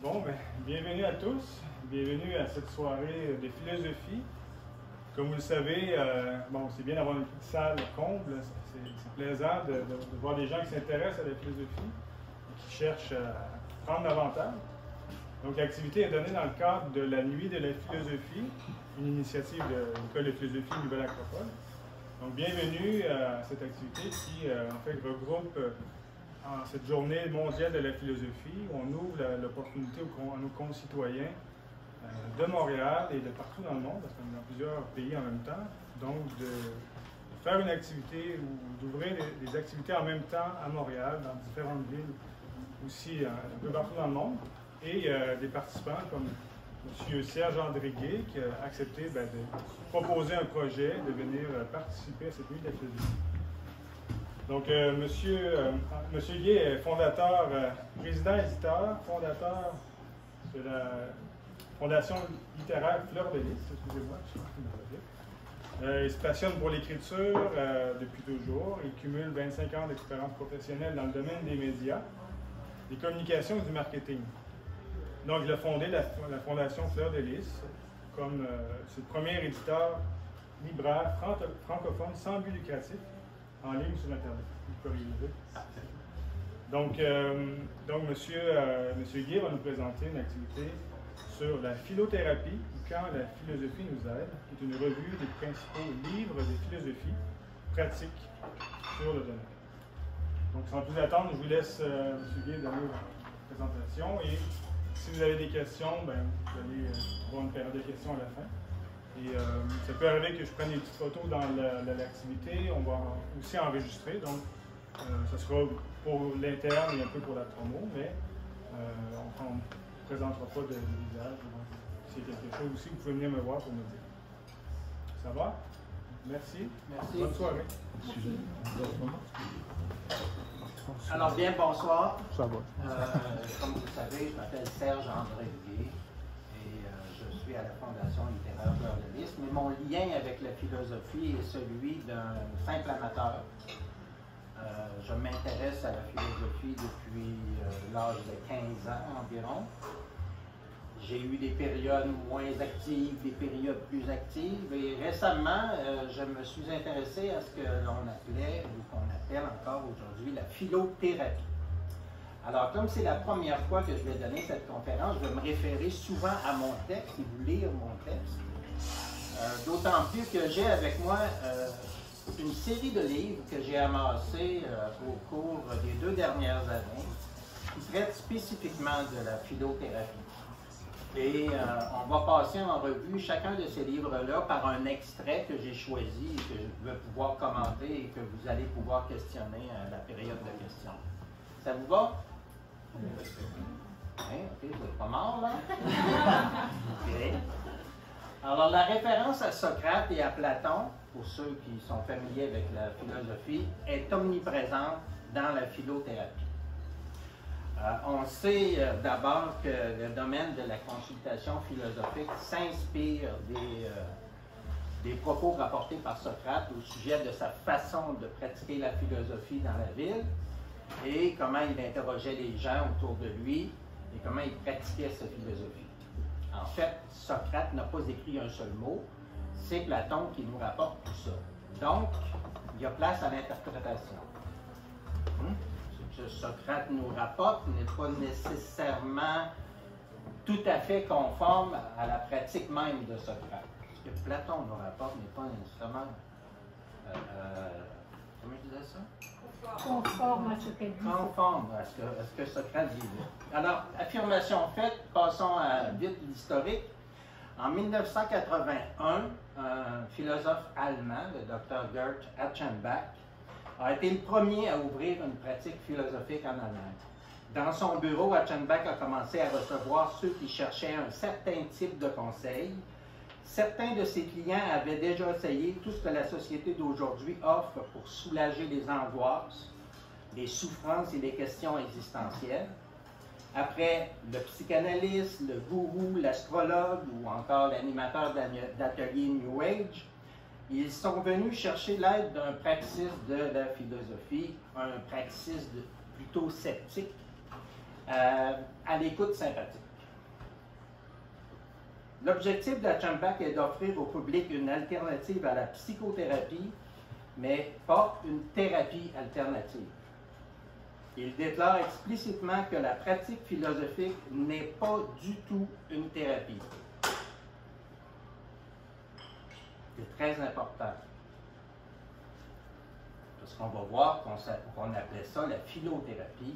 Bon, ben, bienvenue à tous. Bienvenue à cette soirée de philosophie. Comme vous le savez, bon, c'est bien d'avoir une petite salle comble. C'est plaisant de voir des gens qui s'intéressent à la philosophie et qui cherchent à prendre davantage. Donc, l'activité est donnée dans le cadre de la Nuit de la philosophie, une initiative de l'École de philosophie Nouvelle Acropole. Donc, bienvenue à cette activité qui, en fait, regroupe en cette journée mondiale de la philosophie, où on ouvre l'opportunité à nos concitoyens de Montréal et de partout dans le monde, parce qu'on est dans plusieurs pays en même temps, donc de faire une activité ou d'ouvrir des activités en même temps à Montréal, dans différentes villes, aussi un peu partout dans le monde, et des participants comme M. Serge-André Gué, qui a accepté de proposer un projet, de venir participer à cette nuit de la philosophie. Donc, Monsieur Gué est fondateur, président-éditeur, fondateur de la Fondation littéraire Fleur de Lys, excusez-moi, je sais pas comment il se passionne pour l'écriture depuis toujours. Il cumule 25 ans d'expérience professionnelle dans le domaine des médias, des communications et du marketing. Donc, il a fondé la Fondation Fleur de Lys comme c'est le premier éditeur libraire francophone sans but lucratif en ligne sur Internet. Donc, Monsieur Gué va nous présenter une activité sur la philothérapie, ou quand la philosophie nous aide, qui est une revue des principaux livres de philosophie pratiques sur le domaine. Donc, sans plus attendre, je vous laisse, M. Gué, donner la présentation. Et si vous avez des questions, ben, vous allez avoir une période de questions à la fin. Et ça peut arriver que je prenne des petites photos dans l'activité. On va aussi enregistrer, donc ça sera pour l'interne et un peu pour la promo, mais on ne présentera pas de visage. S'il y a quelque chose aussi, vous pouvez venir me voir pour me dire. Ça va? Merci. Merci. Bonne soirée. Alors bien, bonsoir. Ça va. Comme vous le savez, je m'appelle Serge-André Gué et je suis à la Fondation littéraire Fleur de Lys, mais mon lien avec la philosophie est celui d'un simple amateur. Je m'intéresse à la philosophie depuis l'âge de 15 ans environ. J'ai eu des périodes moins actives, des périodes plus actives, et récemment, je me suis intéressé à ce que l'on appelait, ou qu'on appelle encore aujourd'hui, la philothérapie. Alors, comme c'est la première fois que je vais donner cette conférence, je vais me référer souvent à mon texte et vous lire mon texte. D'autant plus que j'ai avec moi une série de livres que j'ai amassés au cours des 2 dernières années qui traitent spécifiquement de la philothérapie. Et on va passer en revue chacun de ces livres-là par un extrait que j'ai choisi et que je vais pouvoir commenter et que vous allez pouvoir questionner à la période de questions. Ça vous va? Hein, ok, vous n'êtes pas mort, là? Okay. Alors, la référence à Socrate et à Platon, pour ceux qui sont familiers avec la philosophie, est omniprésente dans la philothérapie. On sait d'abord que le domaine de la consultation philosophique s'inspire des propos rapportés par Socrate au sujet de sa façon de pratiquer la philosophie dans la ville et comment il interrogeait les gens autour de lui et comment il pratiquait sa philosophie. En fait, Socrate n'a pas écrit un seul mot, c'est Platon qui nous rapporte tout ça. Donc, il y a place à l'interprétation. Ce que Socrate nous rapporte n'est pas nécessairement tout à fait conforme à la pratique même de Socrate. Ce que Platon nous rapporte n'est pas nécessairement... comment je disais ça? Conforme à ce qu'elle dit. Conforme à ce que Socrate disait. Alors, affirmation faite, passons à vite l'historique. En 1981, un philosophe allemand, le Dr. Gerd Achenbach, a été le premier à ouvrir une pratique philosophique en Allemagne. Dans son bureau, Achenbach a commencé à recevoir ceux qui cherchaient un certain type de conseils. Certains de ses clients avaient déjà essayé tout ce que la société d'aujourd'hui offre pour soulager les angoisses, les souffrances et les questions existentielles. Après le psychanalyste, le gourou, l'astrologue ou encore l'animateur d'atelier New Age, ils sont venus chercher l'aide d'un praxis de la philosophie, un praxis plutôt sceptique, à l'écoute sympathique. L'objectif d'Achenbach est d'offrir au public une alternative à la psychothérapie, mais pas une thérapie alternative. Il déclare explicitement que la pratique philosophique n'est pas du tout une thérapie. C'est très important. Parce qu'on va voir qu'on appelait ça la philothérapie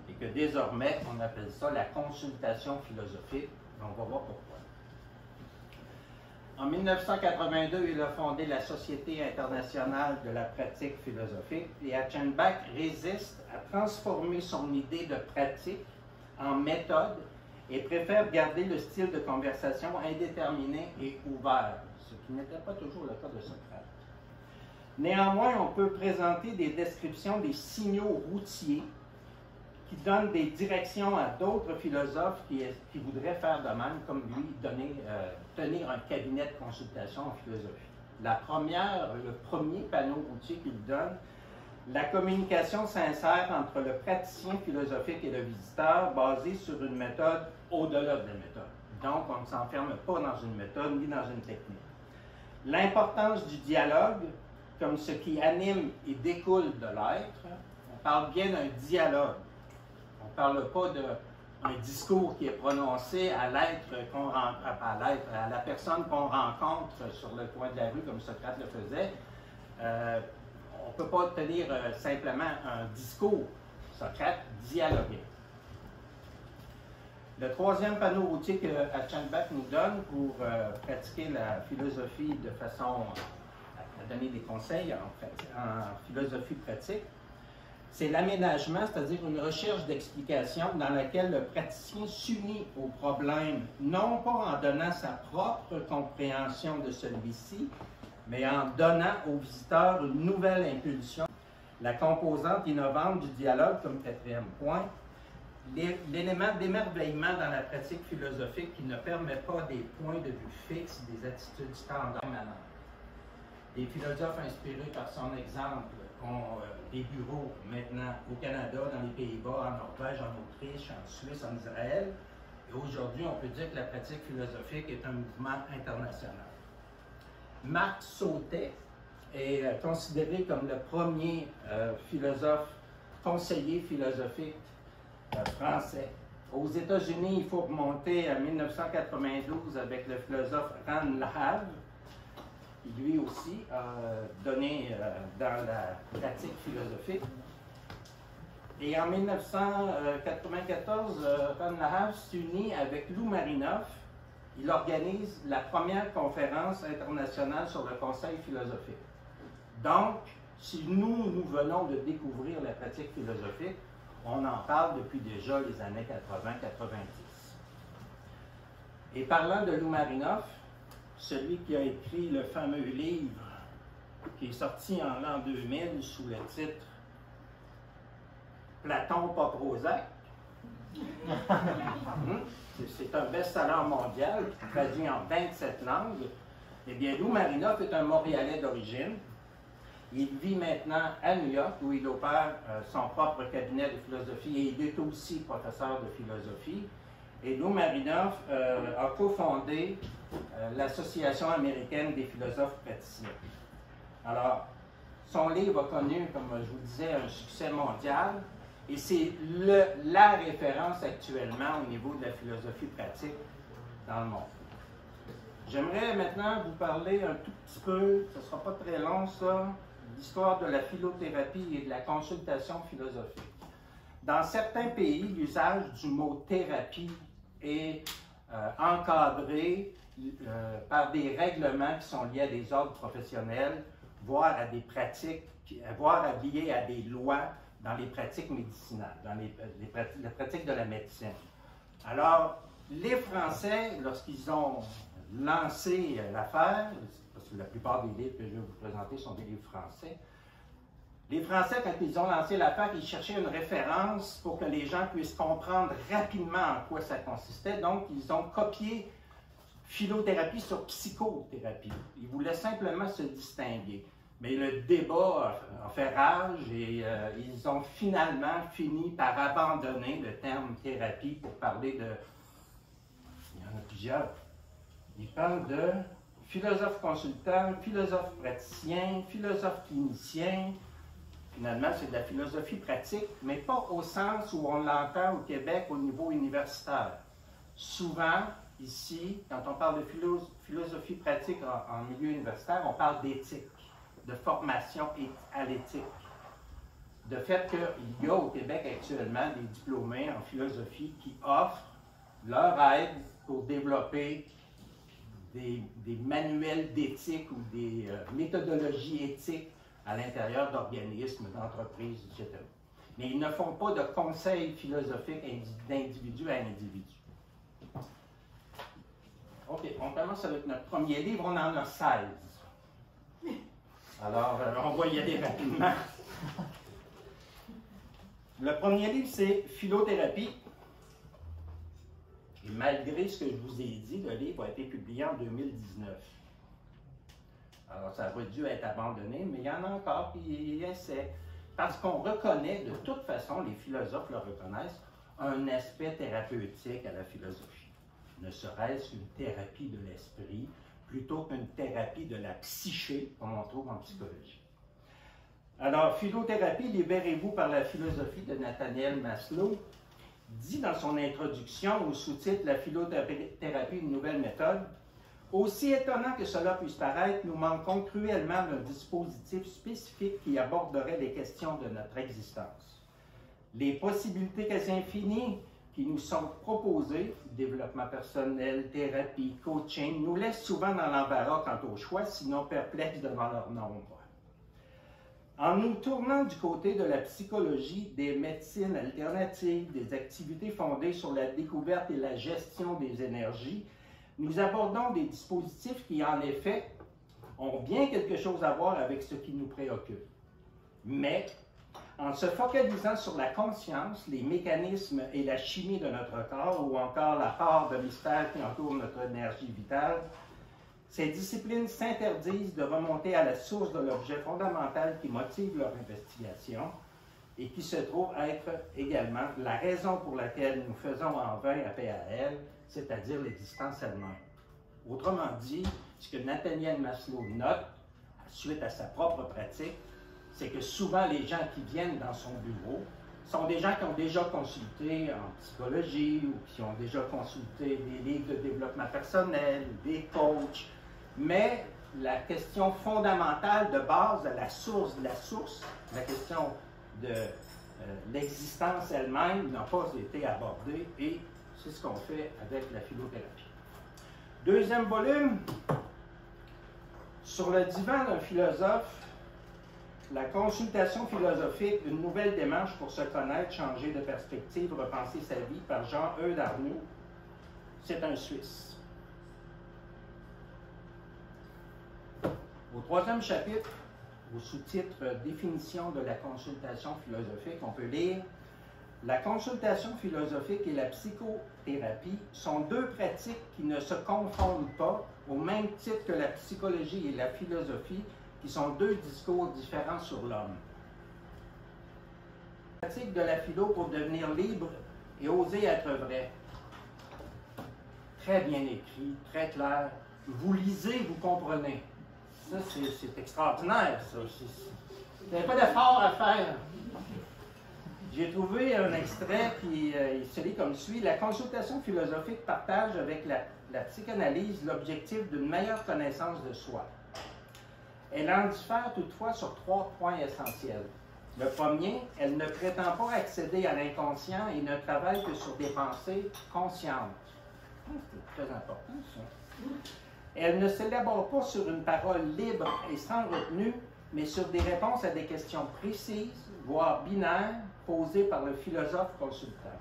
et que désormais on appelle ça la consultation philosophique. On va voir pourquoi. En 1982, il a fondé la Société internationale de la pratique philosophique et Achenbach résiste à transformer son idée de pratique en méthode et préfère garder le style de conversation indéterminé et ouvert, ce qui n'était pas toujours le cas de Socrate. Néanmoins, on peut présenter des descriptions des signaux routiers qui donnent des directions à d'autres philosophes qui voudraient faire de même, comme lui, tenir un cabinet de consultation en philosophie. Le premier panneau routier qu'il donne, la communication sincère entre le praticien philosophique et le visiteur, basée sur une méthode au-delà de la méthode. Donc, on ne s'enferme pas dans une méthode ni dans une technique. L'importance du dialogue, comme ce qui anime et découle de l'être, on parle bien d'un dialogue. On ne parle pas d'un discours qui est prononcé à l'être à la personne qu'on rencontre sur le coin de la rue, comme Socrate le faisait. On ne peut pas tenir simplement un discours. Socrate dialoguait. Le troisième panneau routier que Achenbach nous donne pour pratiquer la philosophie de façon à donner des conseils en philosophie pratique, c'est l'aménagement, c'est-à-dire une recherche d'explication dans laquelle le praticien s'unit au problème, non pas en donnant sa propre compréhension de celui-ci, mais en donnant au visiteur une nouvelle impulsion. La composante innovante du dialogue comme quatrième point, l'élément d'émerveillement dans la pratique philosophique qui ne permet pas des points de vue fixes, des attitudes standards. Des philosophes inspirés par son exemple ont des bureaux maintenant au Canada, dans les Pays-Bas, en Norvège, en Autriche, en Suisse, en Israël. Et aujourd'hui, on peut dire que la pratique philosophique est un mouvement international. Marc Sautet est considéré comme le premier conseiller philosophique français. Aux États-Unis, il faut remonter à 1992 avec le philosophe Ran Lahave, qui lui aussi a donné dans la pratique philosophique. Et en 1994, Ran Lahave s'unit avec Lou Marinoff. Il organise la première conférence internationale sur le conseil philosophique. Donc, si nous venons de découvrir la pratique philosophique, on en parle depuis déjà les années 80-90. Et parlant de Lou Marinoff, celui qui a écrit le fameux livre qui est sorti en l'an 2000 sous le titre « Platon, pas Prozac ». C'est un best-seller mondial qui traduit en 27 langues. Eh bien, Lou Marinoff est un Montréalais d'origine. Il vit maintenant à New York, où il opère son propre cabinet de philosophie et il est aussi professeur de philosophie. Et Lou Marinoff a cofondé l'Association américaine des philosophes praticiens. Alors, son livre a connu, comme je vous disais, un succès mondial et c'est la référence actuellement au niveau de la philosophie pratique dans le monde. J'aimerais maintenant vous parler un tout petit peu, ce ne sera pas très long ça, l'histoire de la philothérapie et de la consultation philosophique. Dans certains pays, l'usage du mot thérapie est encadré par des règlements qui sont liés à des ordres professionnels, voire à des pratiques, voire liés à des lois dans les pratiques médicinales, dans la pratique de la médecine. Alors, les Français, lorsqu'ils ont lancé l'affaire, parce que la plupart des livres que je vais vous présenter sont des livres français, les Français, quand ils ont lancé l'affaire, ils cherchaient une référence pour que les gens puissent comprendre rapidement en quoi ça consistait. Donc, ils ont copié philothérapie sur psychothérapie. Ils voulaient simplement se distinguer. Mais le débat a fait rage et ils ont finalement fini par abandonner le terme thérapie pour parler de... Il y en a plusieurs. Il parle de philosophe consultant, philosophe praticien, philosophe clinicien. Finalement, c'est de la philosophie pratique, mais pas au sens où on l'entend au Québec au niveau universitaire. Souvent, ici, quand on parle de philosophie pratique en milieu universitaire, on parle d'éthique, de formation à l'éthique. De fait qu'il y a au Québec actuellement des diplômés en philosophie qui offrent leur aide pour développer des manuels d'éthique ou des méthodologies éthiques à l'intérieur d'organismes, d'entreprises, etc. Mais ils ne font pas de conseils philosophiques d'individu à individu. OK, on commence avec notre premier livre, on en a 16. Alors, on va y aller rapidement. Le premier livre, c'est Philothérapie. Et malgré ce que je vous ai dit, le livre a été publié en 2019. Alors, ça aurait dû être abandonné, mais il y en a encore, puis il essaie. Parce qu'on reconnaît, de toute façon, les philosophes le reconnaissent, un aspect thérapeutique à la philosophie. Ne serait-ce qu'une thérapie de l'esprit, plutôt qu'une thérapie de la psyché, comme on trouve en psychologie. Alors, Philothérapie, libérez-vous par la philosophie de Nathaniel Maslow, dit dans son introduction au sous-titre « La philothérapie, une nouvelle méthode », aussi étonnant que cela puisse paraître, nous manquons cruellement d'un dispositif spécifique qui aborderait les questions de notre existence. Les possibilités quasi infinies qui nous sont proposées, développement personnel, thérapie, coaching, nous laissent souvent dans l'embarras quant au choix, sinon perplexes devant leur nombre. En nous tournant du côté de la psychologie, des médecines alternatives, des activités fondées sur la découverte et la gestion des énergies, nous abordons des dispositifs qui, en effet, ont bien quelque chose à voir avec ce qui nous préoccupe. Mais, en se focalisant sur la conscience, les mécanismes et la chimie de notre corps, ou encore la part de mystère qui entoure notre énergie vitale, ces disciplines s'interdisent de remonter à la source de l'objet fondamental qui motive leur investigation et qui se trouve être également la raison pour laquelle nous faisons en vain appel à elle, c'est-à-dire l'existence elle-même. Autrement dit, ce que Nathaniel Maslow note, suite à sa propre pratique, c'est que souvent les gens qui viennent dans son bureau sont des gens qui ont déjà consulté en psychologie ou qui ont déjà consulté des livres de développement personnel, des coachs, mais la question fondamentale de base, la source de la source, la question de l'existence elle-même n'a pas été abordée et c'est ce qu'on fait avec la philothérapie. Deuxième volume, sur le divan d'un philosophe, la consultation philosophique, une nouvelle démarche pour se connaître, changer de perspective, repenser sa vie par Jean-Eudes Arnoux. C'est un Suisse. Au troisième chapitre, au sous-titre « Définition de la consultation philosophique », on peut lire « La consultation philosophique et la psychothérapie sont deux pratiques qui ne se confondent pas, au même titre que la psychologie et la philosophie, qui sont deux discours différents sur l'homme. La pratique de la philo pour devenir libre et oser être vrai. » Très bien écrit, très clair. Vous lisez, vous comprenez. Ça, c'est extraordinaire, ça. Il n'y a pas d'effort à faire. J'ai trouvé un extrait qui se lit comme suit. La consultation philosophique partage avec la psychanalyse l'objectif d'une meilleure connaissance de soi. Elle en diffère toutefois sur 3 points essentiels. Le premier, elle ne prétend pas accéder à l'inconscient et ne travaille que sur des pensées conscientes. C'est très important, ça. Elle ne s'élabore pas sur une parole libre et sans retenue, mais sur des réponses à des questions précises, voire binaires, posées par le philosophe consultant.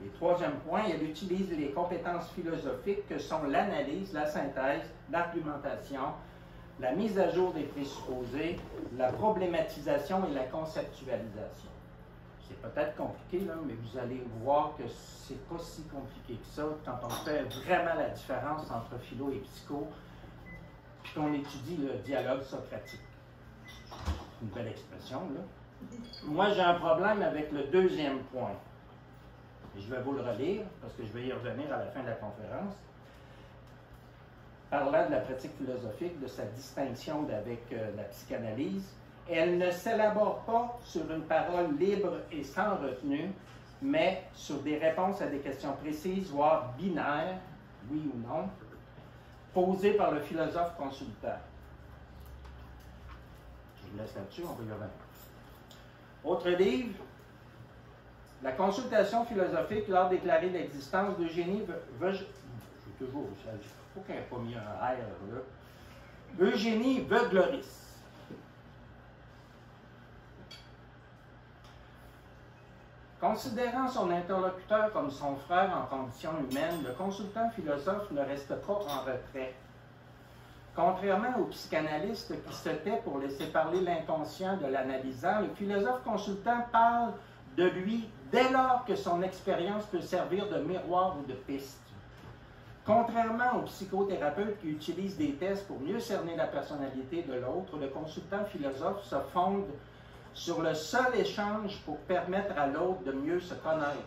Et troisième point, elle utilise les compétences philosophiques que sont l'analyse, la synthèse, l'argumentation, la mise à jour des présupposés, la problématisation et la conceptualisation. C'est peut-être compliqué, là, mais vous allez voir que c'est pas si compliqué que ça quand on fait vraiment la différence entre philo et psycho, puis qu'on étudie le dialogue socratique. C'est une belle expression, là. Moi, j'ai un problème avec le deuxième point. Et je vais vous le relire, parce que je vais y revenir à la fin de la conférence. parlant de la pratique philosophique, de sa distinction avec la psychanalyse, elle ne s'élabore pas sur une parole libre et sans retenue, mais sur des réponses à des questions précises, voire binaires, oui ou non, posées par le philosophe consultant. Je vous laisse là-dessus, on va y revenir. Autre livre, La consultation philosophique lors déclarée l'existence d'Eugénie toujours, il faut qu'il n'y ait pas mis un R là. Eugénie Veuglioris. Considérant son interlocuteur comme son frère en condition humaine, le consultant philosophe ne reste pas en retrait. Contrairement au psychanalyste qui se tait pour laisser parler l'inconscient de l'analysant, le philosophe consultant parle de lui dès lors que son expérience peut servir de miroir ou de piste. Contrairement aux psychothérapeutes qui utilisent des tests pour mieux cerner la personnalité de l'autre, le consultant philosophe se fonde sur le seul échange pour permettre à l'autre de mieux se connaître.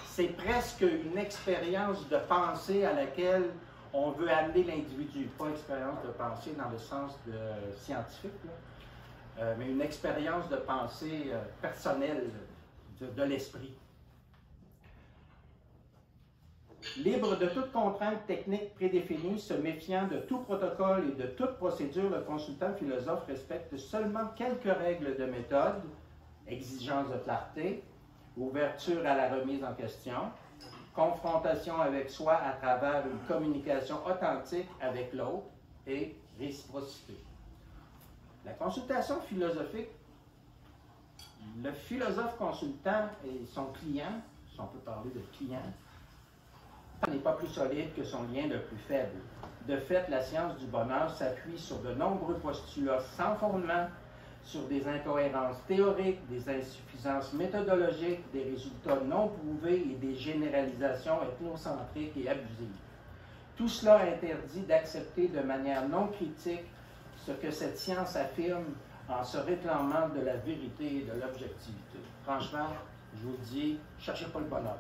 C'est presque une expérience de pensée à laquelle on veut amener l'individu, pas expérience de pensée dans le sens de scientifique, mais une expérience de pensée personnelle de l'esprit. Libre de toute contrainte technique prédéfinie, se méfiant de tout protocole et de toute procédure, le consultant philosophe respecte seulement quelques règles de méthode, exigence de clarté, ouverture à la remise en question, confrontation avec soi à travers une communication authentique avec l'autre et réciprocité. La consultation philosophique, le philosophe consultant et son client, si on peut parler de client, n'est pas plus solide que son lien le plus faible. De fait, la science du bonheur s'appuie sur de nombreux postulats sans fondement, sur des incohérences théoriques, des insuffisances méthodologiques, des résultats non prouvés et des généralisations ethnocentriques et abusives. Tout cela interdit d'accepter de manière non critique ce que cette science affirme en se réclamant de la vérité et de l'objectivité. Franchement, je vous dis, cherchez pas le bonheur.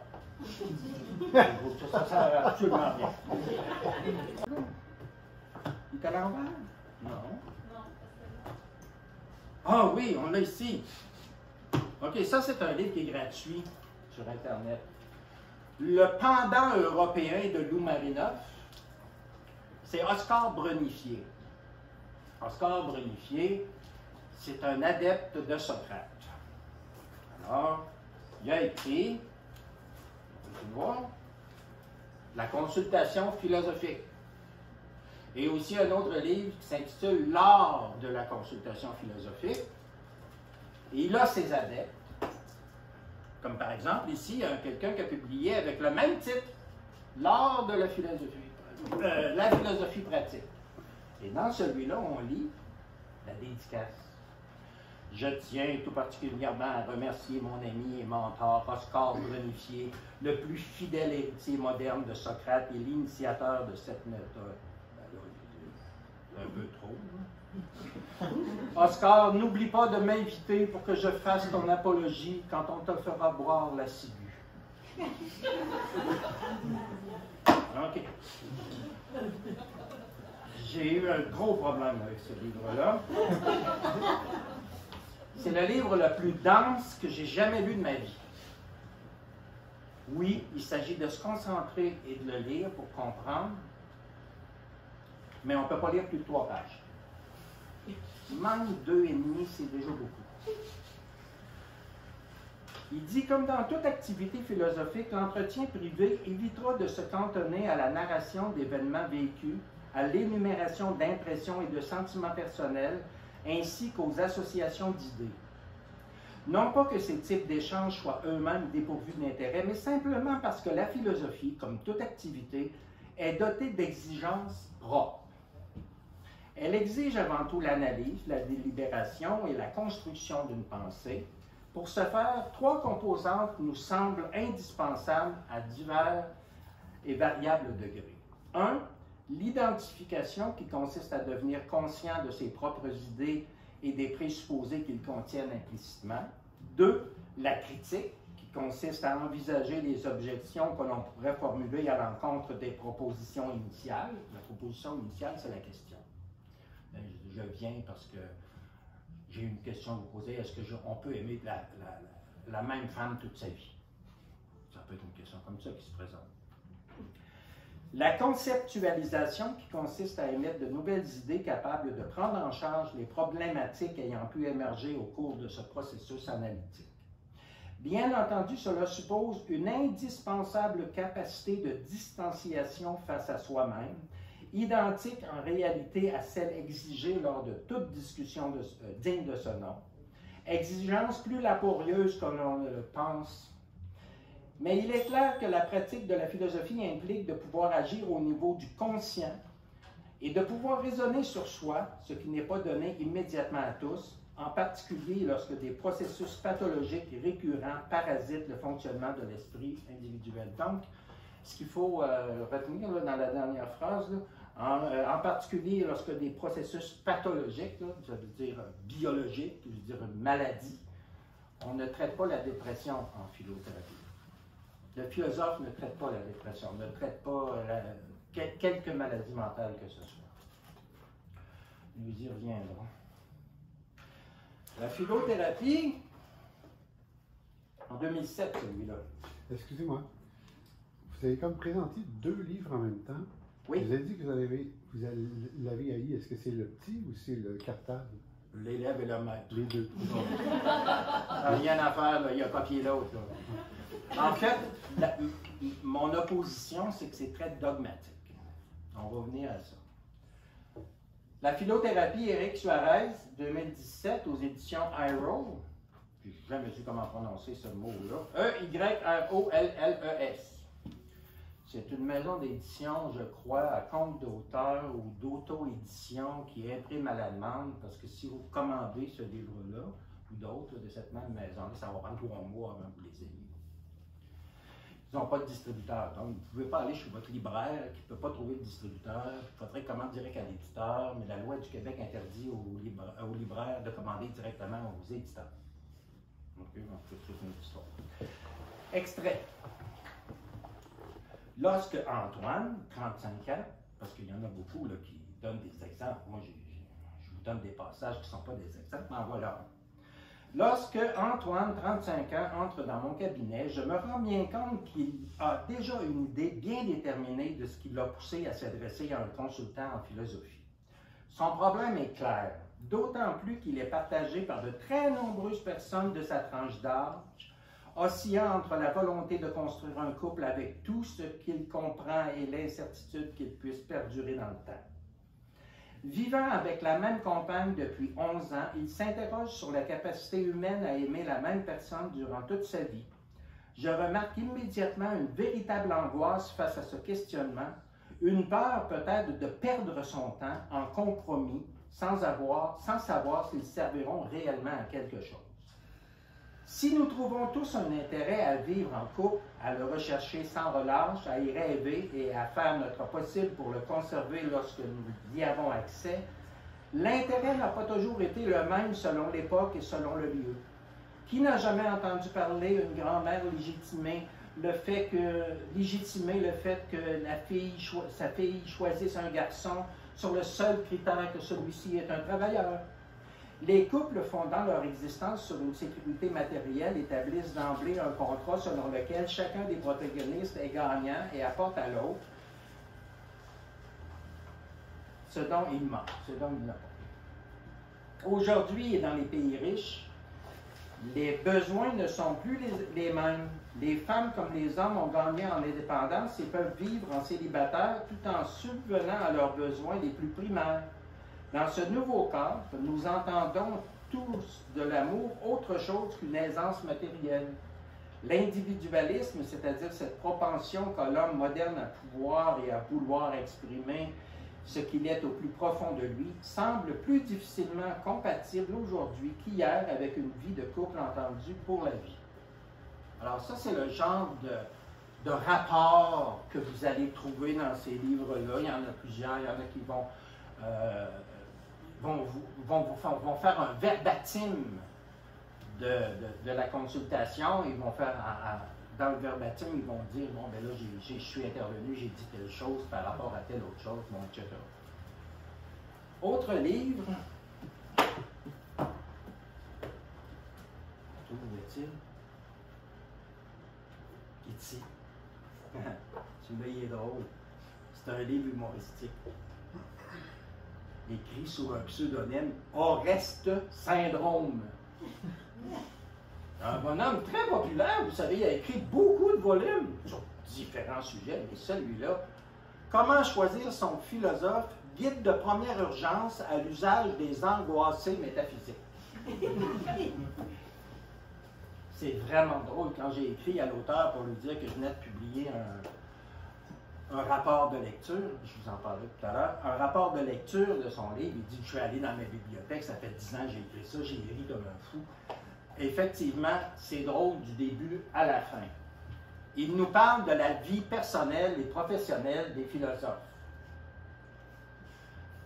Ça sert absolument rien. Il est à l'envers? Non. Ah oui, on l'a ici. OK, ça c'est un livre qui est gratuit sur Internet. Le pendant européen de Lou Marinoff, c'est Oscar Brunifier. Oscar Brunifier, c'est un adepte de Socrate. Alors, il a écrit, vous voir, La consultation philosophique. Et aussi un autre livre qui s'intitule L'art de la consultation philosophique. Et il a ses adeptes. Comme par exemple, ici, il y a quelqu'un qui a publié avec le même titre, L'art de la philosophie pratique. Et dans celui-là, on lit la dédicace. Je tiens tout particulièrement à remercier mon ami et mentor Oscar Brunifier, le plus fidèle héritier moderne de Socrate et l'initiateur de cette méthode. Un peu trop. Oscar, n'oublie pas de m'inviter pour que je fasse ton apologie quand on te fera boire la ciguë. OK. J'ai eu un gros problème avec ce livre-là. C'est le livre le plus dense que j'ai jamais lu de ma vie. Oui, il s'agit de se concentrer et de le lire pour comprendre, mais on ne peut pas lire plus de 3 pages. Même 2,5, c'est déjà beaucoup. Il dit, comme dans toute activité philosophique, l'entretien privé évitera de se cantonner à la narration d'événements vécus, à l'énumération d'impressions et de sentiments personnels, ainsi qu'aux associations d'idées. Non pas que ces types d'échanges soient eux-mêmes dépourvus d'intérêt, mais simplement parce que la philosophie, comme toute activité, est dotée d'exigences propres. Elle exige avant tout l'analyse, la délibération et la construction d'une pensée. Pour ce faire, 3 composantes nous semblent indispensables à divers et variables degrés. 1. L'identification qui consiste à devenir conscient de ses propres idées et des présupposés qu'ils contiennent implicitement. 2. La critique qui consiste à envisager les objections que l'on pourrait formuler à l'encontre des propositions initiales. La proposition initiale, c'est la question. Je viens parce que j'ai une question à vous poser. Est-ce qu'on peut aimer la même femme toute sa vie? Ça peut être une question comme ça qui se présente. La conceptualisation, qui consiste à émettre de nouvelles idées capables de prendre en charge les problématiques ayant pu émerger au cours de ce processus analytique. Bien entendu, cela suppose une indispensable capacité de distanciation face à soi-même, identique en réalité à celle exigée lors de toute discussion digne de ce nom. Exigence plus laborieuse que l'on ne le pense. Mais il est clair que la pratique de la philosophie implique de pouvoir agir au niveau du conscient et de pouvoir raisonner sur soi, ce qui n'est pas donné immédiatement à tous, en particulier lorsque des processus pathologiques et récurrents parasitent le fonctionnement de l'esprit individuel. Donc, ce qu'il faut retenir là, dans la dernière phrase, là, en particulier lorsque des processus pathologiques, là, ça veut dire biologiques, je veux dire une maladie, on ne traite pas la dépression en philothérapie. Le philosophe ne traite pas la dépression, ne traite pas quelque maladie mentale que ce soit. Nous y reviendrons. La philothérapie, en 2007, celui-là. Excusez-moi. Vous avez comme présenté 2 livres en même temps. Oui. Vous avez dit que vous l'avez haï. Est-ce que c'est le petit ou c'est le cartable? L'élève et le maître. Les deux. Rien à faire, là, il a copié l'autre. En fait, mon opposition, c'est que c'est très dogmatique. On va revenir à ça. La philothérapie, Éric Suarez, 2017, aux éditions IROLL. Je n'ai jamais su comment prononcer ce mot-là. E-Y-R-O-L-L-E-S. C'est une maison d'édition, je crois, à compte d'auteur ou d'auto-édition qui imprime à la demande, parce que si vous commandez ce livre-là, ou d'autres de cette même maison-là, ça va prendre 3 mois avant que vous les ayez. Ils n'ont pas de distributeur. Donc, vous ne pouvez pas aller chez votre libraire qui ne peut pas trouver de distributeur. Il faudrait commander direct à l'éditeur, mais la loi du Québec interdit aux libraires de commander directement aux éditeurs. OK, donc c'est toute une histoire. Extrait. Lorsque Antoine, 35 ans, parce qu'il y en a beaucoup là, qui donnent des exemples, moi je vous donne des passages qui ne sont pas des exemples, mais en voilà un. Lorsque Antoine, 35 ans, entre dans mon cabinet, je me rends bien compte qu'il a déjà une idée bien déterminée de ce qui l'a poussé à s'adresser à un consultant en philosophie. Son problème est clair, d'autant plus qu'il est partagé par de très nombreuses personnes de sa tranche d'âge, oscillant entre la volonté de construire un couple avec tout ce qu'il comprend et l'incertitude qu'il puisse perdurer dans le temps. Vivant avec la même compagne depuis 11 ans, il s'interroge sur la capacité humaine à aimer la même personne durant toute sa vie. Je remarque immédiatement une véritable angoisse face à ce questionnement, une peur peut-être de perdre son temps en compromis sans savoir s'ils serviront réellement à quelque chose. Si nous trouvons tous un intérêt à vivre en couple, à le rechercher sans relâche, à y rêver et à faire notre possible pour le conserver lorsque nous y avons accès, l'intérêt n'a pas toujours été le même selon l'époque et selon le lieu. Qui n'a jamais entendu parler une grand-mère légitimer le fait que sa fille choisisse un garçon sur le seul critère que celui-ci est un travailleur? Les couples fondant leur existence sur une sécurité matérielle établissent d'emblée un contrat selon lequel chacun des protagonistes est gagnant et apporte à l'autre ce dont il manque, ce dont il n'a pas. Aujourd'hui et dans les pays riches, les besoins ne sont plus les mêmes. Les femmes comme les hommes ont gagné en indépendance et peuvent vivre en célibataire tout en subvenant à leurs besoins les plus primaires. Dans ce nouveau cadre, nous entendons tous de l'amour autre chose qu'une aisance matérielle. L'individualisme, c'est-à-dire cette propension qu'a l'homme moderne à pouvoir et à vouloir exprimer ce qu'il est au plus profond de lui, semble plus difficilement compatible aujourd'hui qu'hier avec une vie de couple entendue pour la vie. Alors ça, c'est le genre de rapport que vous allez trouver dans ces livres-là. Il y en a plusieurs, il y en a qui vont faire un verbatim de la consultation, ils vont faire, dans le verbatim, ils vont dire, bon, ben là, je suis intervenu, j'ai dit telle chose par rapport à telle autre chose, bon, etc. Autre livre. Où est-il? Ici. Celui-là, il est drôle. C'est un livre humoristique. Écrit sous un pseudonyme Oreste Syndrome. Un bonhomme très populaire, vous savez, il a écrit beaucoup de volumes sur différents sujets, mais celui-là, Comment choisir son philosophe, guide de première urgence à l'usage des angoissés métaphysiques. C'est vraiment drôle quand j'ai écrit à l'auteur pour lui dire que je venais de publier un rapport de lecture, je vous en parlais tout à l'heure, un rapport de lecture de son livre. Il dit que je suis allé dans ma bibliothèque, ça fait 10 ans que j'ai écrit ça, j'ai ri comme un fou. Effectivement, c'est drôle du début à la fin. Il nous parle de la vie personnelle et professionnelle des philosophes.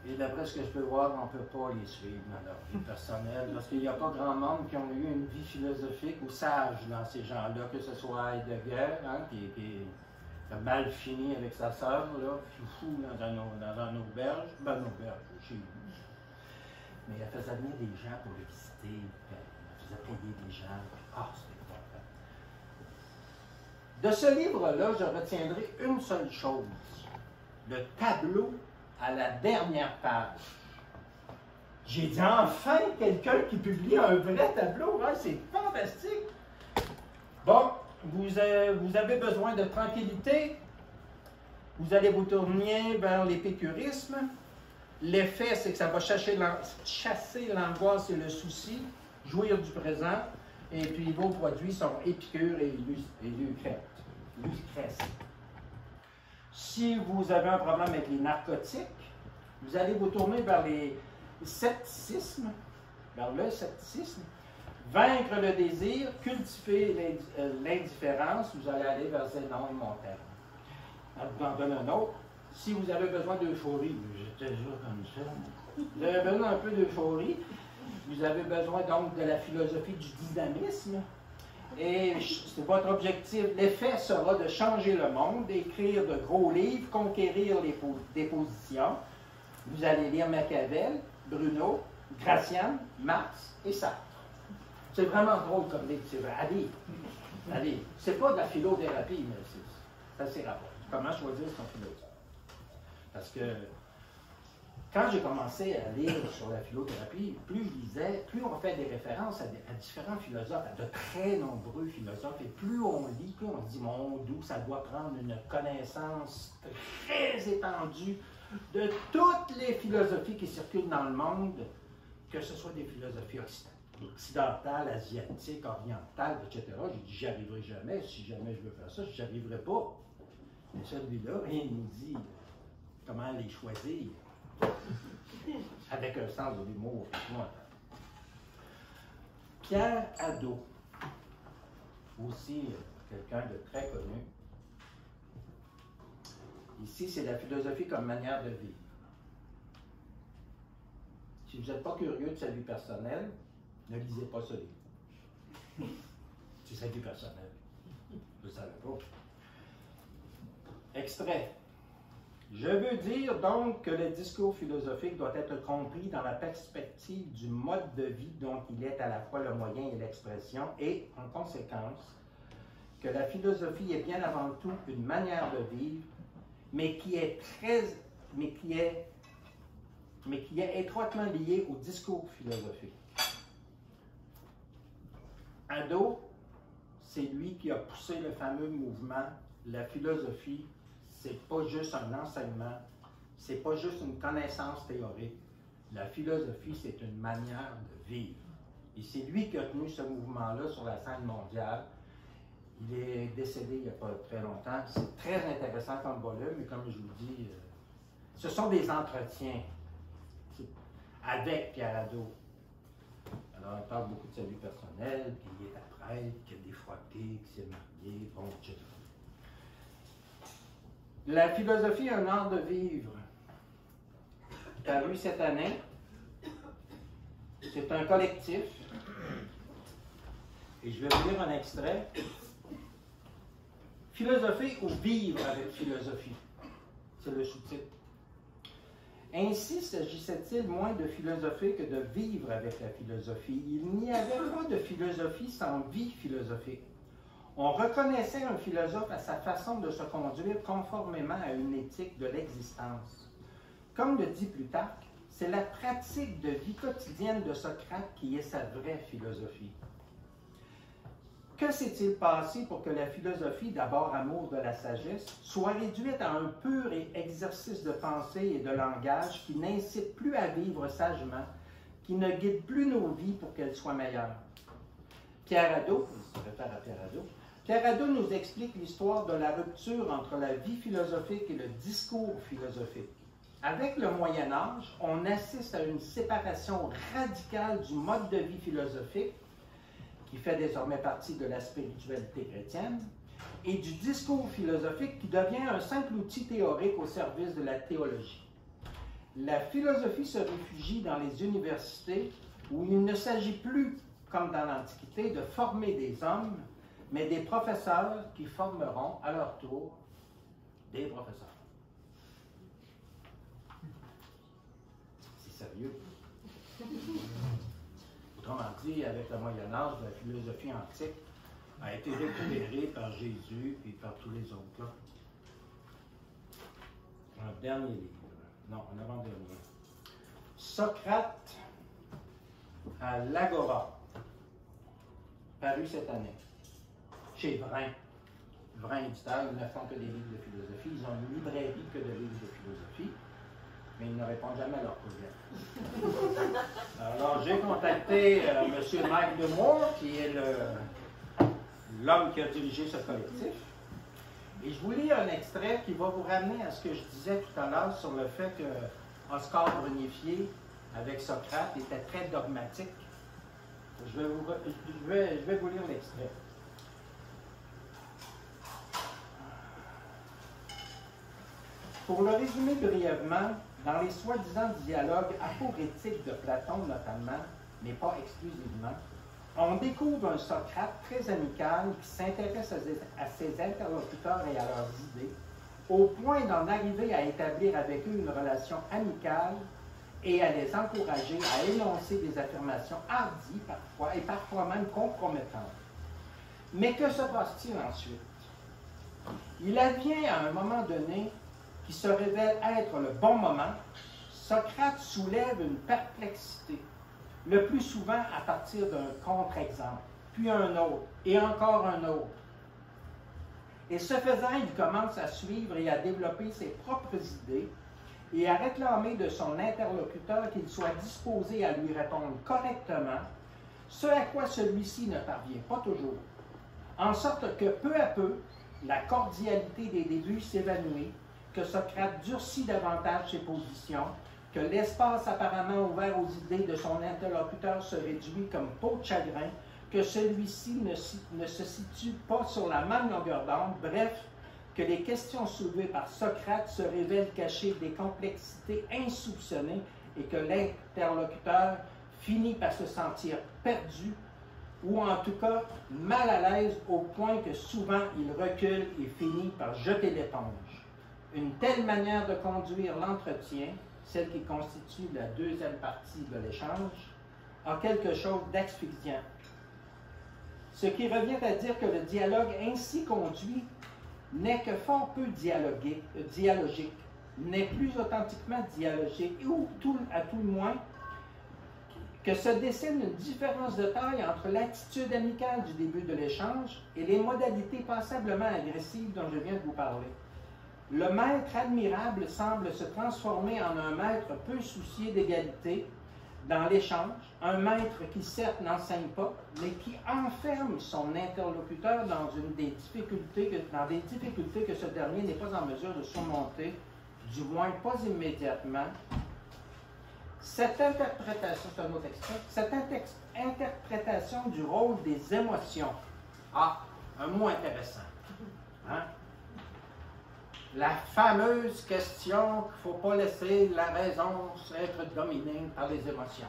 Et d'après ce que je peux voir, on ne peut pas les suivre dans leur vie personnelle, parce qu'il n'y a pas grand monde qui ont eu une vie philosophique ou sage dans ces gens-là, que ce soit Heidegger, hein, qui a mal fini avec sa sœur, là, fou dans un auberge, une auberge chez lui. Mais elle faisait venir des gens pour le visiter, elle faisait payer des gens. Ah, c'était important. De ce livre-là, je retiendrai une seule chose, le tableau à la dernière page. J'ai dit, enfin, quelqu'un qui publie un vrai tableau, hein, c'est fantastique. Bon, vous avez besoin de tranquillité, vous allez vous tourner vers l'épicurisme. L'effet, c'est que ça va chasser l'angoisse et le souci, jouir du présent, et puis vos produits sont Épicure et Lucrèce. Si vous avez un problème avec les narcotiques, vous allez vous tourner vers le scepticisme, vaincre le désir, cultiver l'indifférence, vous allez aller vers Zénon et Montaigne. Je vous en donne un autre. Si vous avez besoin d'euphorie, j'étais toujours comme ça, vous avez besoin un peu d'euphorie, vous avez besoin donc de la philosophie du dynamisme, et c'est votre objectif. L'effet sera de changer le monde, d'écrire de gros livres, conquérir des positions. Vous allez lire Machiavel, Bruno, Gracian, Marx et Sartre. C'est vraiment drôle comme livre, c'est vrai. Allez. C'est pas de la philothérapie, mais c'est assez rapport. Comment choisir son philosophe? Parce que quand j'ai commencé à lire sur la philothérapie, plus je lisais, plus on fait des références à différents philosophes, à de très nombreux philosophes, et plus on lit, plus on se dit, mon Dieu, ça doit prendre une connaissance très étendue de toutes les philosophies qui circulent dans le monde, que ce soit des philosophies occidentales, asiatiques, orientales, etc. J'ai dit, j'y arriverai jamais, si jamais je veux faire ça, j'y arriverai pas. Mais celui-là, il nous dit comment les choisir. Avec un sens de l'humour. Pierre Hadot, aussi quelqu'un de très connu. Ici, c'est la philosophie comme manière de vivre. Si vous n'êtes pas curieux de sa vie personnelle, ne lisez pas ce livre. C'est sa vie personnelle. Vous ne savez pas. Extrait. Je veux dire donc que le discours philosophique doit être compris dans la perspective du mode de vie dont il est à la fois le moyen et l'expression, et, en conséquence, que la philosophie est bien avant tout une manière de vivre, mais qui est étroitement liée au discours philosophique. Hadot, c'est lui qui a poussé le fameux mouvement « La philosophie ». C'est pas juste un enseignement, c'est pas juste une connaissance théorique. La philosophie, c'est une manière de vivre. Et c'est lui qui a tenu ce mouvement-là sur la scène mondiale. Il est décédé il n'y a pas très longtemps. C'est très intéressant comme volume, et comme je vous dis, ce sont des entretiens avec Pierre Hadot. Alors, il parle beaucoup de sa vie personnelle, qu'il est à prêtre, qu'il a défroqué, qu'il s'est marié, bon, etc. La philosophie, un art de vivre, paru cette année. C'est un collectif Et je vais vous lire un extrait. Philosopher ou vivre avec philosophie. C'est le sous-titre. Ainsi s'agissait-il moins de philosopher que de vivre avec la philosophie. Il n'y avait pas de philosophie sans vie philosophique. On reconnaissait un philosophe à sa façon de se conduire conformément à une éthique de l'existence. Comme le dit Plutarque, c'est la pratique de vie quotidienne de Socrate qui est sa vraie philosophie. Que s'est-il passé pour que la philosophie, d'abord amour de la sagesse, soit réduite à un pur exercice de pensée et de langage qui n'incite plus à vivre sagement, qui ne guide plus nos vies pour qu'elles soient meilleures? Pierre Hadot, il se réfère à Pierre Hadot, Pierre Hadot nous explique l'histoire de la rupture entre la vie philosophique et le discours philosophique. Avec le Moyen Âge, on assiste à une séparation radicale du mode de vie philosophique, qui fait désormais partie de la spiritualité chrétienne, et du discours philosophique qui devient un simple outil théorique au service de la théologie. La philosophie se réfugie dans les universités où il ne s'agit plus, comme dans l'Antiquité, de former des hommes, mais des professeurs qui formeront à leur tour des professeurs. C'est sérieux. Autrement dit, avec le Moyen Âge, la philosophie antique a été récupérée par Jésus et par tous les autres. Là. Un dernier livre. Non, un avant-dernier. Socrate à l'Agora, paru cette année, chez Vrin. Vrin éditeur, ils ne font que des livres de philosophie. Ils ont une librairie que de livres de philosophie. Mais ils ne répondent jamais à leur courriel. Alors, j'ai contacté M. Mike DeMoore, qui est l'homme qui a dirigé ce collectif. Et je vous lis un extrait qui va vous ramener à ce que je disais tout à l'heure sur le fait que Oscar Brunifier, avec Socrate, était très dogmatique. Je vais vous lire l'extrait. Pour le résumer brièvement, dans les soi-disant dialogues aphorétiques de Platon notamment, mais pas exclusivement, on découvre un Socrate très amical qui s'intéresse à ses interlocuteurs et à leurs idées, au point d'en arriver à établir avec eux une relation amicale et à les encourager à énoncer des affirmations hardies parfois et parfois même compromettantes. Mais que se passe-t-il ensuite? Il advient à un moment donné qui se révèle être le bon moment, Socrate soulève une perplexité, le plus souvent à partir d'un contre-exemple, puis un autre, et encore un autre. Et ce faisant, il commence à suivre et à développer ses propres idées et à réclamer de son interlocuteur qu'il soit disposé à lui répondre correctement, ce à quoi celui-ci ne parvient pas toujours, en sorte que peu à peu, la cordialité des débuts s'évanouit, que Socrate durcit davantage ses positions, que l'espace apparemment ouvert aux idées de son interlocuteur se réduit comme peau de chagrin, que celui-ci ne se situe pas sur la même longueur d'onde, bref, que les questions soulevées par Socrate se révèlent cacher des complexités insoupçonnées et que l'interlocuteur finit par se sentir perdu ou en tout cas mal à l'aise au point que souvent il recule et finit par jeter l'éponge. Une telle manière de conduire l'entretien, celle qui constitue la deuxième partie de l'échange, a quelque chose d'asphyxiant. Ce qui revient à dire que le dialogue ainsi conduit n'est que fort peu dialogique, n'est plus authentiquement dialogique, ou à tout le moins, que se dessine une différence de taille entre l'attitude amicale du début de l'échange et les modalités passablement agressives dont je viens de vous parler. Le maître admirable semble se transformer en un maître peu soucié d'égalité dans l'échange, un maître qui certes n'enseigne pas, mais qui enferme son interlocuteur dans des difficultés que ce dernier n'est pas en mesure de surmonter, du moins pas immédiatement. Cette interprétation, c'est un autre extrait, cette interprétation du rôle des émotions, un mot intéressant, hein? La fameuse question qu'il ne faut pas laisser la raison être dominée par les émotions.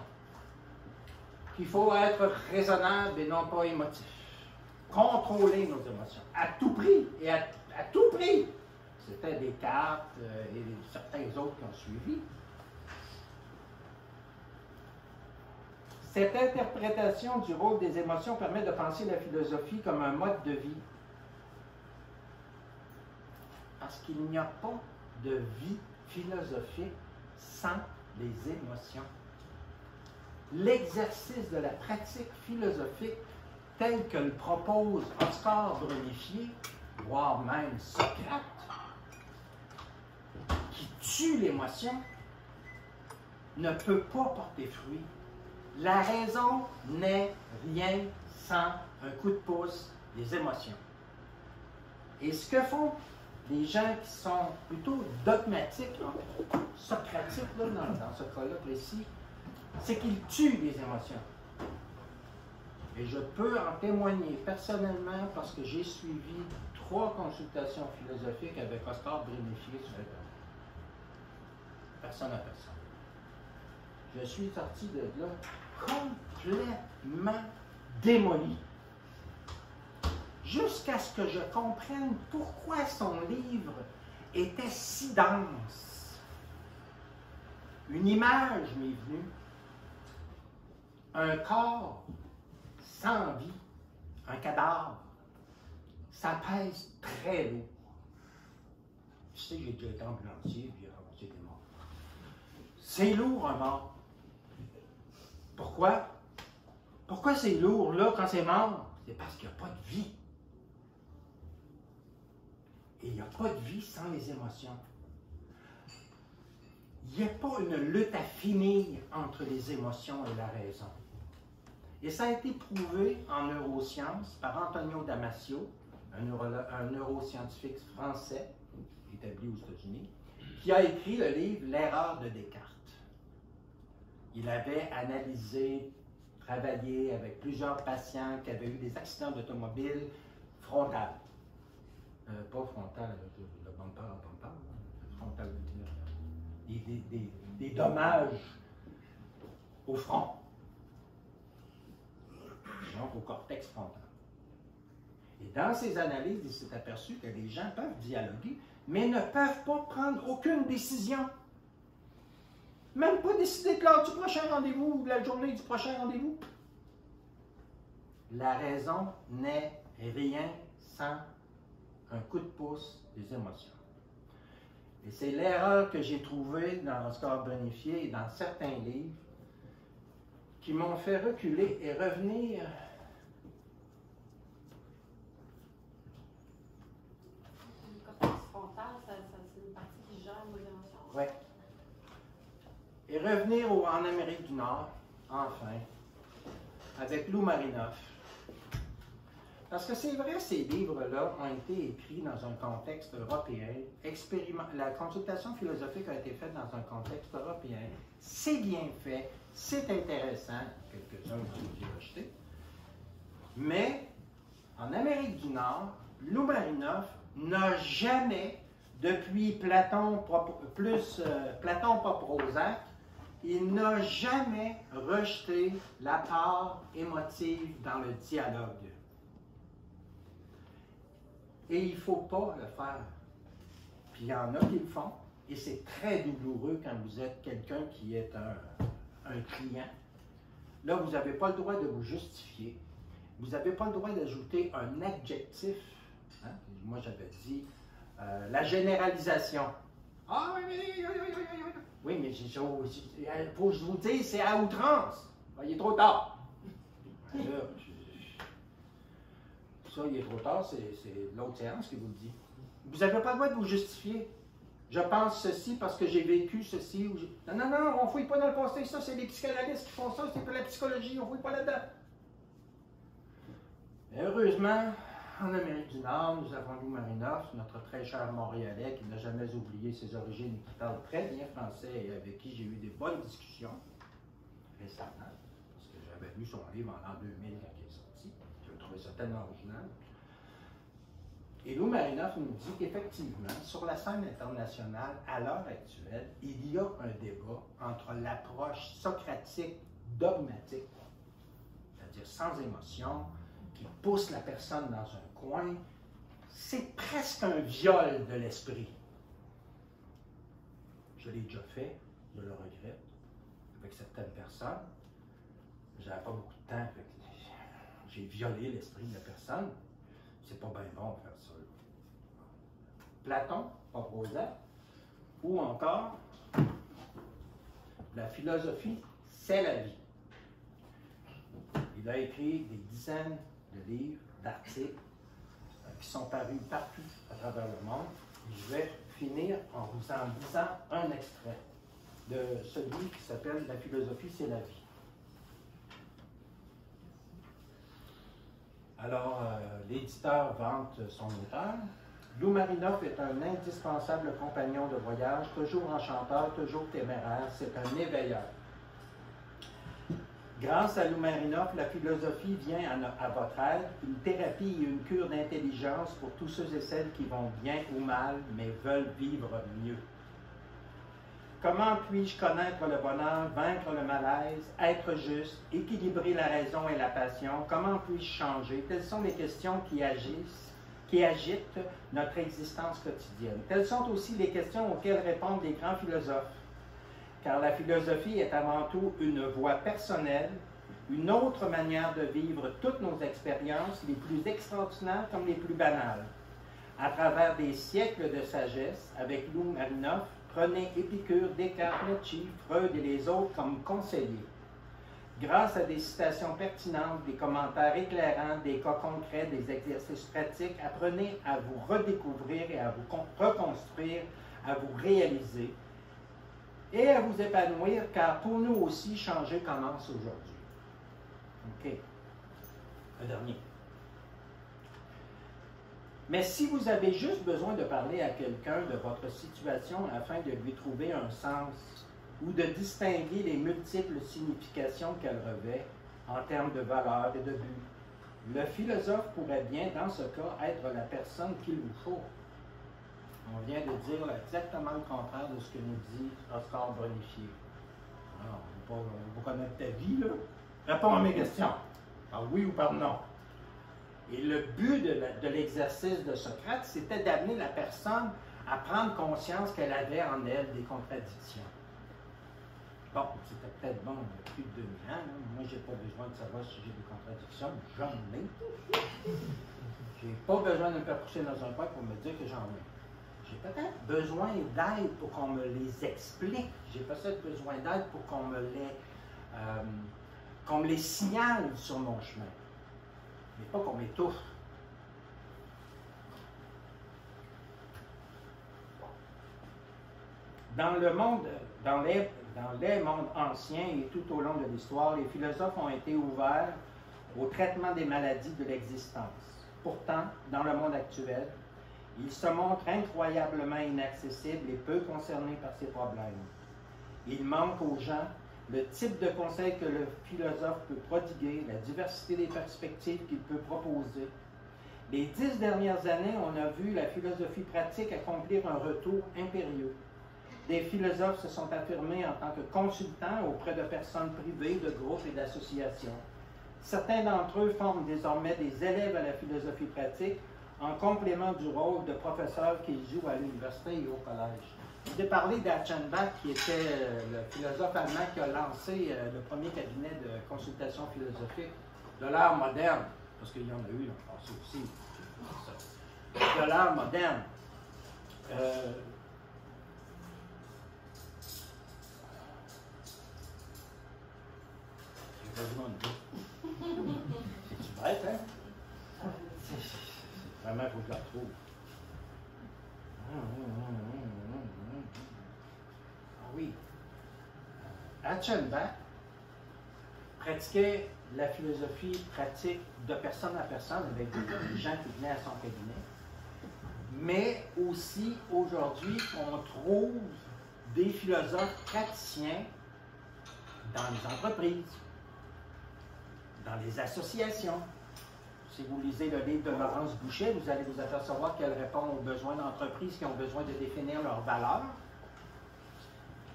Qu'il faut être raisonnable et non pas émotif. contrôler nos émotions, à tout prix, et à tout prix. C'était Descartes et certains autres qui ont suivi. Cette interprétation du rôle des émotions permet de penser la philosophie comme un mode de vie. Parce qu'il n'y a pas de vie philosophique sans les émotions. L'exercice de la pratique philosophique tel que le propose Oscar Brunifier, voire même Socrate, qui tue l'émotion, ne peut pas porter fruit. La raison n'est rien sans un coup de pouce des émotions. Et ce que font les gens qui sont plutôt dogmatiques, socratiques là, dans ce cas-là précis, c'est qu'ils tuent les émotions. Et je peux en témoigner personnellement parce que j'ai suivi 3 consultations philosophiques avec Oscar Brunifier sur Internet. Personne à personne. Je suis sorti de là complètement démoli. Jusqu'à ce que je comprenne pourquoi son livre était si dense. Une image m'est venue. Un corps sans vie, un cadavre, ça pèse très lourd. Tu sais, j'ai déjà été ambulancier, puis ramassé des morts. C'est lourd, un mort. Pourquoi? Pourquoi c'est lourd, là, quand c'est mort? C'est parce qu'il n'y a pas de vie. Et il n'y a pas de vie sans les émotions. Il n'y a pas une lutte à finir entre les émotions et la raison. Et ça a été prouvé en neurosciences par Antonio Damasio, un neuroscientifique français, établi aux États-Unis, qui a écrit le livre « L'erreur de Descartes ». Il avait analysé, travaillé avec plusieurs patients qui avaient eu des accidents d'automobile frontales. Pas frontal avec le bumper à bumper, frontal, des dommages au front, donc au cortex frontal. Et dans ces analyses, il s'est aperçu que les gens peuvent dialoguer, mais ne peuvent pas prendre aucune décision. Même pas décider de l'heure du prochain rendez-vous ou de la journée du prochain rendez-vous. La raison n'est rien sans un coup de pouce des émotions. Et c'est l'erreur que j'ai trouvée dans Oscar Brunifier et dans certains livres qui m'ont fait reculer et revenir le cortex frontal, c'est une partie qui gère nos émotions. Oui. Et revenir en Amérique du Nord, enfin, avec Lou Marinoff. Parce que c'est vrai, ces livres-là ont été écrits dans un contexte européen. La consultation philosophique a été faite dans un contexte européen. C'est bien fait, c'est intéressant. Quelques-uns ont été rejetés. Mais, en Amérique du Nord, Lou Marinoff n'a jamais, depuis Platon pas Prozac, il n'a jamais rejeté la part émotive dans le dialogue. Et il ne faut pas le faire. Puis il y en a qui le font, et c'est très douloureux quand vous êtes quelqu'un qui est un client. Là, vous n'avez pas le droit de vous justifier. Vous n'avez pas le droit d'ajouter un adjectif. Hein? Moi, j'avais dit la généralisation. Ah oui, mais il faut que je vous dise, c'est à outrance. Il est trop tard. Là, ça, il est trop tard, c'est l'autre séance qui vous le dit. Vous n'avez pas le droit de vous justifier. Je pense ceci parce que j'ai vécu ceci. Non, on ne fouille pas dans le passé. Ça, c'est les psychanalystes qui font ça. C'est pas la psychologie. On ne fouille pas là-dedans. Heureusement, en Amérique du Nord, nous avons Lou Marinoff, notre très cher Montréalais, qui n'a jamais oublié ses origines et qui parle très bien français et avec qui j'ai eu des bonnes discussions récemment. Parce que j'avais lu son livre en l'an 2000 quand il est sorti. Je trouvais ça tellement original. Et Lou Marinoff nous dit qu'effectivement, sur la scène internationale, à l'heure actuelle, il y a un débat entre l'approche socratique dogmatique, c'est-à-dire sans émotion, qui pousse la personne dans un coin, c'est presque un viol de l'esprit. Je l'ai déjà fait, je le regrette, avec certaines personnes. J'avais pas beaucoup de temps, j'ai violé l'esprit de la personne. C'est pas bien bon de faire ça. Platon, pas Prozac, ou encore, la philosophie, c'est la vie. Il a écrit des dizaines de livres, d'articles, qui sont parus partout à travers le monde. Je vais finir en vous en disant un extrait de ce livre qui s'appelle « La philosophie, c'est la vie ». Alors, l'éditeur vante son auteur. Lou Marinoff est un indispensable compagnon de voyage, toujours enchanteur, toujours téméraire, c'est un éveilleur. Grâce à Lou Marinoff, la philosophie vient à votre aide, une thérapie et une cure d'intelligence pour tous ceux et celles qui vont bien ou mal, mais veulent vivre mieux. Comment puis-je connaître le bonheur, vaincre le malaise, être juste, équilibrer la raison et la passion? Comment puis-je changer? Telles sont les questions qui agitent notre existence quotidienne. Telles sont aussi les questions auxquelles répondent les grands philosophes. Car la philosophie est avant tout une voie personnelle, une autre manière de vivre toutes nos expériences, les plus extraordinaires comme les plus banales. À travers des siècles de sagesse, avec Lou Marinoff, prenez Épicure, Descartes, Nietzsche, Freud et les autres comme conseillers. Grâce à des citations pertinentes, des commentaires éclairants, des cas concrets, des exercices pratiques, apprenez à vous redécouvrir et à vous reconstruire, à vous réaliser et à vous épanouir, car pour nous aussi, changer commence aujourd'hui. OK. Un dernier. Mais si vous avez juste besoin de parler à quelqu'un de votre situation afin de lui trouver un sens ou de distinguer les multiples significations qu'elle revêt en termes de valeur et de but, le philosophe pourrait bien, dans ce cas, être la personne qu'il vous faut. On vient de dire exactement le contraire de ce que nous dit Oscar Bonifier. Alors, on ne va pas connaître ta vie, là. Réponds à mes questions. Par oui ou par non. Et le but de l'exercice de Socrate, c'était d'amener la personne à prendre conscience qu'elle avait en elle des contradictions. Bon, c'était peut-être bon il y a plus de 2000 ans. Là. Moi, je n'ai pas besoin de savoir si j'ai des contradictions. J'en ai. Je n'ai pas besoin de me faire coucher dans un coin pour me dire que j'en ai. J'ai peut-être besoin d'aide pour qu'on me les explique. J'ai peut-être besoin d'aide pour qu'on me les signale sur mon chemin. Mais pas qu'on m'étouffe. Dans les mondes anciens et tout au long de l'histoire, les philosophes ont été ouverts au traitement des maladies de l'existence. Pourtant, dans le monde actuel, ils se montrent incroyablement inaccessibles et peu concernés par ces problèmes. Il manque aux gens le type de conseil que le philosophe peut prodiguer, la diversité des perspectives qu'il peut proposer. Les 10 dernières années, on a vu la philosophie pratique accomplir un retour impérieux. Des philosophes se sont affirmés en tant que consultants auprès de personnes privées, de groupes et d'associations. Certains d'entre eux forment désormais des élèves à la philosophie pratique en complément du rôle de professeurs qu'ils jouent à l'université et au collège. Je vous ai parlé d'Achenbach, qui était le philosophe allemand qui a lancé le premier cabinet de consultation philosophique de l'ère moderne, parce qu'il y en a eu dans le passé aussi, de l'ère moderne. J'ai besoin de c'est-tu bête, hein? Vraiment, il faut que je la retrouve. Ah oui. Achenbach pratiquait la philosophie pratique de personne à personne avec des gens qui venaient à son cabinet. Mais aussi, aujourd'hui, on trouve des philosophes praticiens dans les entreprises, dans les associations. Si vous lisez le livre de Laurence Boucher, vous allez vous apercevoir qu'elle répond aux besoins d'entreprises qui ont besoin de définir leurs valeurs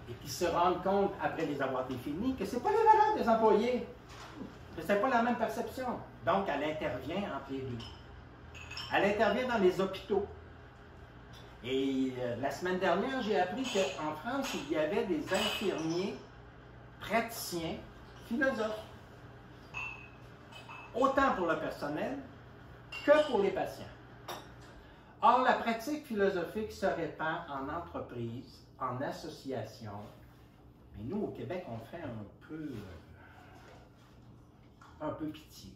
et qui se rendent compte, après les avoir définies, que ce n'est pas les valeurs des employés. Ce n'est pas la même perception. Donc, elle intervient entre les deux. Elle intervient dans les hôpitaux. Et la semaine dernière, j'ai appris qu'en France, il y avait des infirmiers, praticiens, philosophes. Autant pour le personnel que pour les patients. Or, la pratique philosophique se répand en entreprise, en association. Mais nous, au Québec, on fait un peu pitié.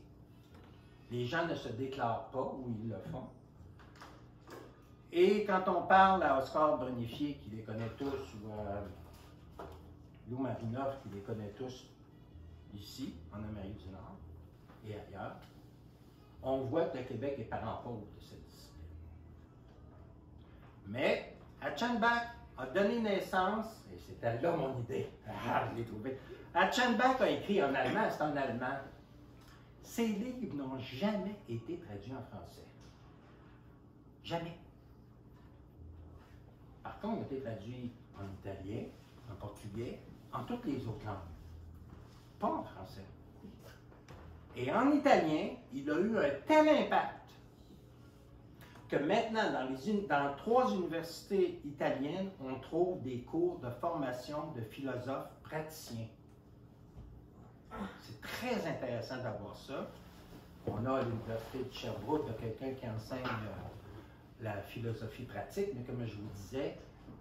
Les gens ne se déclarent pas où ils le font. Et quand on parle à Oscar Bonifié, qui les connaît tous, ou à Lou Marinoff, qui les connaît tous ici, en Amérique du Nord et ailleurs, on voit que le Québec est parent pauvre de cette discipline. Mais Achenbach a donné naissance, et c'était là mon idée, je l'ai trouvé. Achenbach a écrit en allemand, c'est en allemand. Ses livres n'ont jamais été traduits en français. Jamais. Par contre, ils ont été traduits en italien, en portugais, en toutes les autres langues. Pas en français. Et en italien, il a eu un tel impact que maintenant, dans 3 universités italiennes, on trouve des cours de formation de philosophes praticiens. C'est très intéressant d'avoir ça. On a à l'Université de Sherbrooke quelqu'un qui enseigne la philosophie pratique, mais comme je vous disais,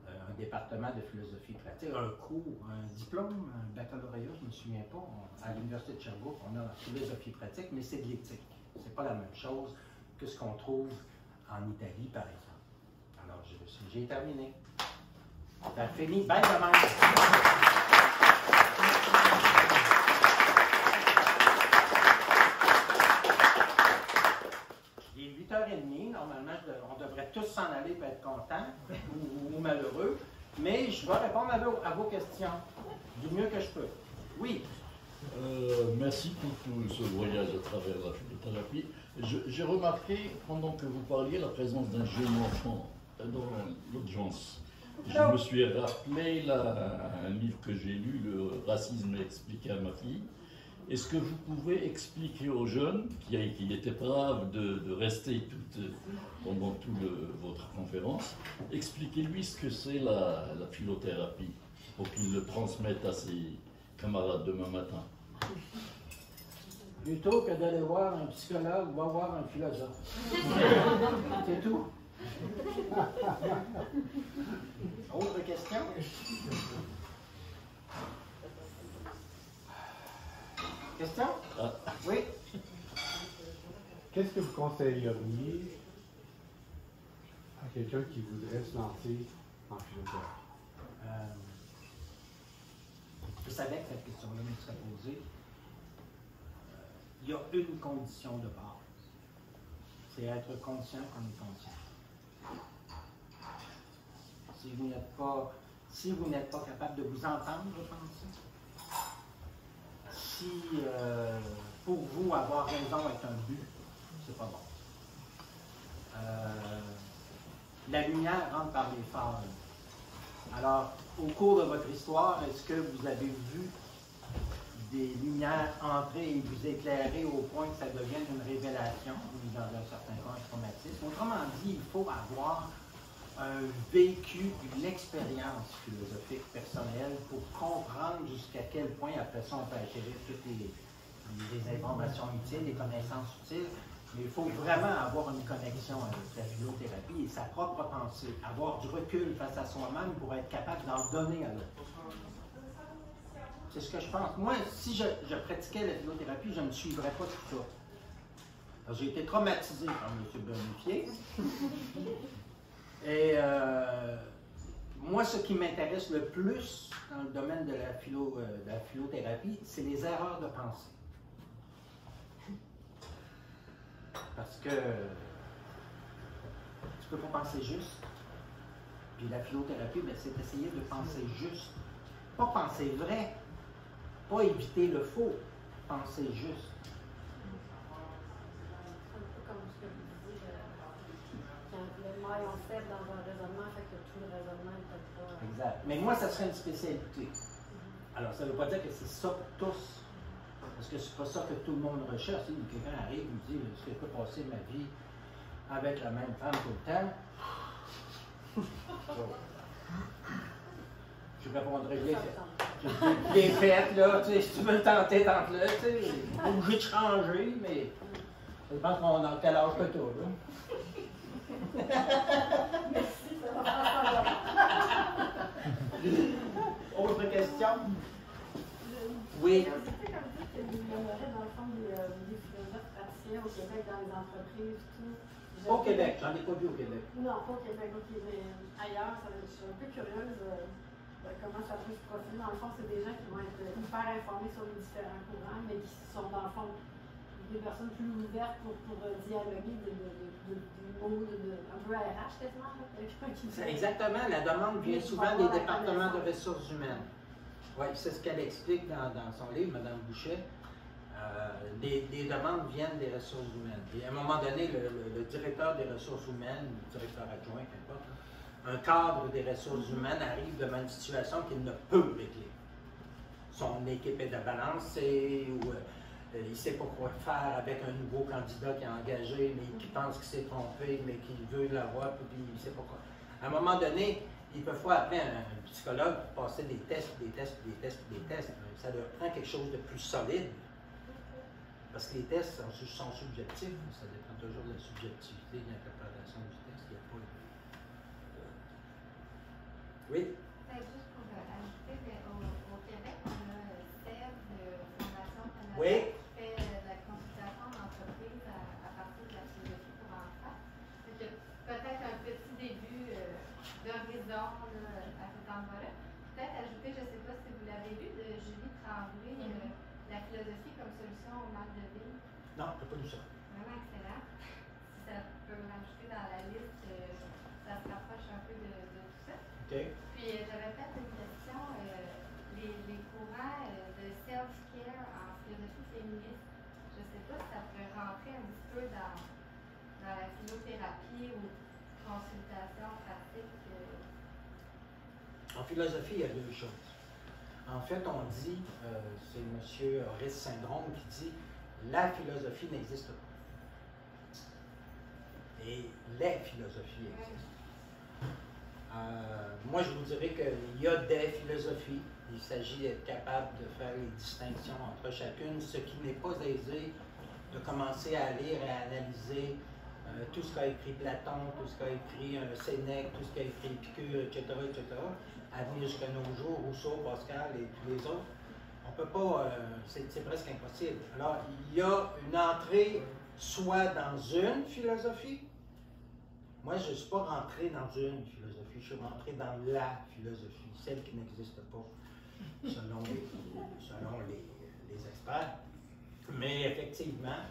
un département de philosophie pratique, un cours, un diplôme, un baccalauréat, je ne me souviens pas, à l'Université de Sherbrooke, on a la philosophie pratique, mais c'est de l'éthique. C'est pas la même chose que ce qu'on trouve en Italie, par exemple. Alors, j'ai terminé. Ça fini, bye de même. Il est 8h30, normalement, on devrait tous s'en aller pour être contents ou malheureux, mais je vais répondre à vos questions du mieux que je peux. Oui. Merci pour tout ce voyage à travers la philothérapie. J'ai remarqué, pendant que vous parliez, la présence d'un jeune enfant dans l'audience. Je me suis rappelé un livre que j'ai lu, Le racisme expliqué à ma fille. Est-ce que vous pouvez expliquer aux jeunes, qui étaient braves de rester pendant toute votre conférence, expliquez-lui ce que c'est la philothérapie, pour qu'il le transmette à ses camarades demain matin? Plutôt que d'aller voir un psychologue, va voir un philosophe. C'est tout. Autre question? Question? Oui? Qu'est-ce que vous conseilleriez à quelqu'un qui voudrait se lancer en philosophie? Je savais que cette question-là me serait posée. Il y a une condition de base. C'est être conscient qu'on est conscient. Si vous n'êtes pas capable de vous entendre penser, si pour vous avoir raison est un but, c'est pas bon. La lumière rentre par les phases. Alors, au cours de votre histoire, est-ce que vous avez vu des lumières entrer et vous éclairer au point que ça devienne une révélation, ou dans un certain cas un traumatisme? Autrement dit, il faut avoir un vécu, une expérience philosophique personnelle pour comprendre jusqu'à quel point, après ça, on peut acquérir toutes les informations utiles, les connaissances utiles. Mais il faut vraiment avoir une connexion avec la philothérapie et sa propre pensée, avoir du recul face à soi-même pour être capable d'en donner à l'autre. C'est ce que je pense. Moi, si je pratiquais la philothérapie, je ne suivrais pas tout ça. J'ai été traumatisé par M. Bonifié. Et moi, ce qui m'intéresse le plus dans le domaine de la philothérapie, c'est les erreurs de pensée. Parce que tu ne peux pas penser juste. Puis la philothérapie, c'est essayer de penser juste. Pas penser vrai. Pas éviter le faux. Penser juste. C'est un peu comme ce que vous disiez, quand le maillon faible dans un raisonnement fait que tout le raisonnement n'est peut-être pas... Exact. Mais moi, ça serait une spécialité. Alors, ça ne veut pas dire que c'est ça pour tous. Parce que c'est pas ça que tout le monde recherche. Si quelqu'un arrive et me dit est-ce que je peux passer ma vie avec la même femme tout le temps? Je répondrai bien fait. Bien fait, là, tu sais, si tu veux le tenter, tente-le, tu sais. Pas obligé de changer, mais je pense qu'on a quel âge que toi, là. Merci, ça va faire Autre question? Oui. Comme il y aurait dans le fond des philosophes praticiens au Québec, dans les entreprises, tout. Au Québec, j'en ai pas vu au Québec. Non, pas au Québec, ok, mais ailleurs, je suis un peu curieuse de comment ça peut se profiler. Dans le fond, c'est des gens qui vont être hyper informés sur les différents courants, mais qui sont dans le fond des personnes plus ouvertes pour dialoguer de mots, un peu RH quasiment. Exactement, la demande vient souvent des départements de ressources humaines. Oui, c'est ce qu'elle explique dans son livre, Mme Boucher. Les demandes viennent des ressources humaines. Et à un moment donné, le directeur des ressources humaines, le directeur adjoint, qu'importe, un cadre des ressources humaines arrive devant une situation qu'il ne peut régler. Son équipe est débalancée, ou il ne sait pas quoi faire avec un nouveau candidat qui est engagé, mais qui pense qu'il s'est trompé, mais qui veut l'avoir, puis il ne sait pas quoi. À un moment donné, ils peuvent pas appeler un psychologue pour passer des tests. Ça leur prend quelque chose de plus solide. Parce que les tests sont subjectifs. Ça dépend toujours de la subjectivité de l'interprétation du test. Il n'y a pas de... Oui? Juste pour ajouter, au Québec, on a SEV de Fondation Canada Oui. qui fait de la consultation d'entreprise à partir de la philosophie pour enfants. Peut-être un petit début d'horizon à cet endroit-là. Peut-être ajouter, je ne sais pas si vous l'avez lu, de Julie Tremblay, la philosophie comme solution au mal de ville. Non, je n'ai pas lu ça. Vraiment excellent. Si ça peut rajouter dans la liste, ça se rapproche un peu de tout ça. OK. Puis j'avais fait une question, les courants de self-care en philosophie féministe, je ne sais pas si ça pourrait rentrer un petit peu dans la phyllothérapie ou consultation pratique. En philosophie, il y a deux choses. En fait, on dit, c'est M. Horace Syndrome qui dit, la philosophie n'existe pas. Et les philosophies existent. Moi, je vous dirais qu'il y a des philosophies. Il s'agit d'être capable de faire les distinctions entre chacune, ce qui n'est pas aisé de commencer à lire et à analyser tout ce qu'a écrit Platon, tout ce qu'a écrit Sénèque, tout ce qu'a écrit Épicure, etc., à venir jusqu'à nos jours, Rousseau, Pascal et tous les autres. On ne peut pas, c'est presque impossible. Alors, il y a une entrée soit dans une philosophie. Moi, je ne suis pas rentré dans une philosophie, je suis rentré dans la philosophie, celle qui n'existe pas, selon les experts. Mais effectivement,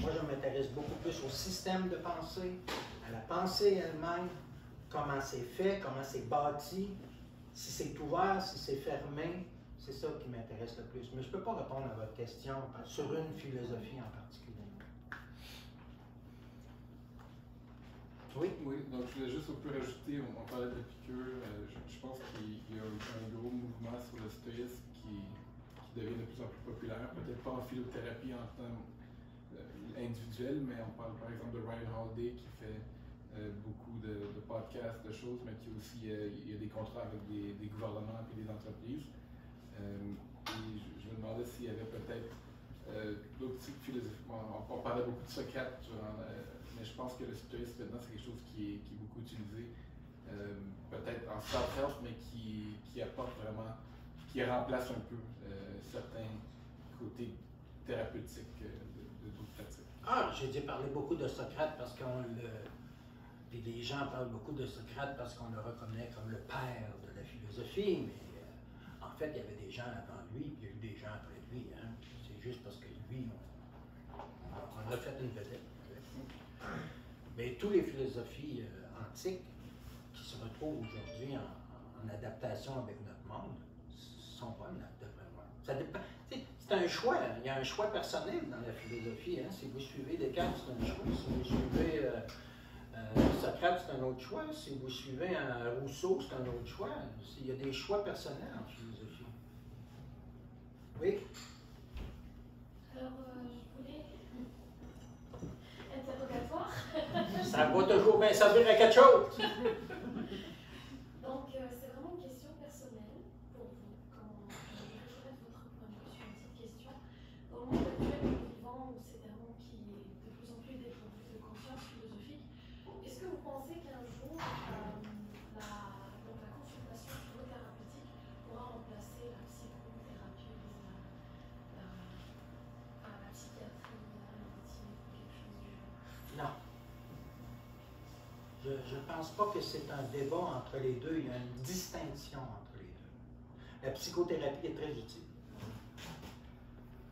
moi, je m'intéresse beaucoup plus au système de pensée, à la pensée elle-même, comment c'est fait, comment c'est bâti, si c'est ouvert, si c'est fermé, c'est ça qui m'intéresse le plus. Mais je ne peux pas répondre à votre question sur une philosophie en particulier. Oui? Oui, donc je voulais juste un peu rajouter, on parlait d'Épicure, je pense qu'il y a un gros mouvement sur le stoïsme qui devient de plus en plus populaire, peut-être pas en phyllothérapie en tant individuel, mais on parle par exemple de Ryan Holiday qui fait beaucoup de podcasts, de choses, mais qui aussi, il y a des contrats avec des gouvernements et des entreprises. Et je me demandais s'il y avait peut-être d'autres types de philosophies. On parlait beaucoup de Socrate durant mais je pense que le stoïsme maintenant c'est quelque chose qui est beaucoup utilisé, peut-être en self-help, mais qui apporte vraiment, qui remplace un peu certains côtés thérapeutiques de d'autres pratiques. Ah, j'ai dû parler beaucoup de Socrate parce puis les gens parlent beaucoup de Socrate parce qu'on le reconnaît comme le père de la philosophie, mais en fait il y avait des gens avant lui, puis il y a eu des gens après lui. Hein. C'est juste parce que lui, on a fait une vedette. Mais toutes les philosophies antiques qui se retrouvent aujourd'hui en adaptation avec notre monde ne sont pas d'après moi. Ça dépend. C'est un choix. Il y a un choix personnel dans la philosophie. Hein. Si vous suivez Descartes, c'est un choix. Si vous suivez Socrate, c'est un autre choix. Si vous suivez Rousseau, c'est un autre choix. Il y a des choix personnels en philosophie. Oui? bien servir à quelque chose. Donc, c'est vraiment une question personnelle pour vous. Quand je vais connaître votre point de vue sur une petite question. Dans le monde actuel que nous vivons, où c'est un monde qui est de plus en plus dépourvu de conscience philosophique, est-ce que vous pensez qu'un jour, la consultation psychothérapeutique pourra remplacer la psychothérapie, la psychiatrie, la médecine, quelque chose du genre? Non. Je ne pense pas que c'est un débat entre les deux. Il y a une distinction entre les deux. La psychothérapie est très utile.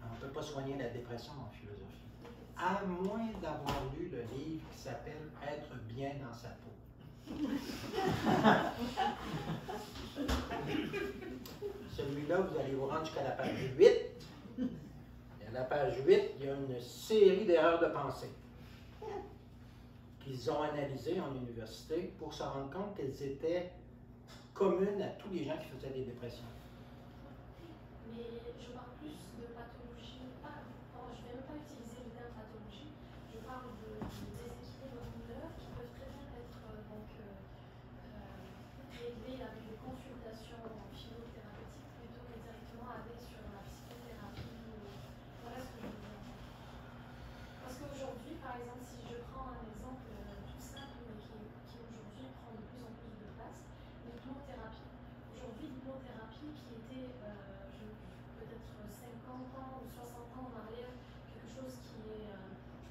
On ne peut pas soigner la dépression en philosophie. À moins d'avoir lu le livre qui s'appelle « Être bien dans sa peau ». Celui-là, vous allez vous rendre jusqu'à la page 8. Et à la page 8, il y a une série d'erreurs de pensée qu'ils ont analysées en université pour se rendre compte qu'elles étaient communes à tous les gens qui faisaient des dépressions. Mais je parle plus de pathologie. Je ne vais même pas utiliser le terme pathologie. Je parle de déséquilibres mineurs qui peuvent très bien être réglés avec des consultations phylothérapeutiques plutôt que directement aller sur la psychothérapie. Voilà ce que je veux dire. Parce qu'aujourd'hui, par exemple, si je prends un exemple tout simple, mais qui aujourd'hui prend de plus en plus de place, l'hypnothérapie. Aujourd'hui, l'hypnothérapie qui était peut-être 50 ans ou 60 ans en arrière, quelque chose qui est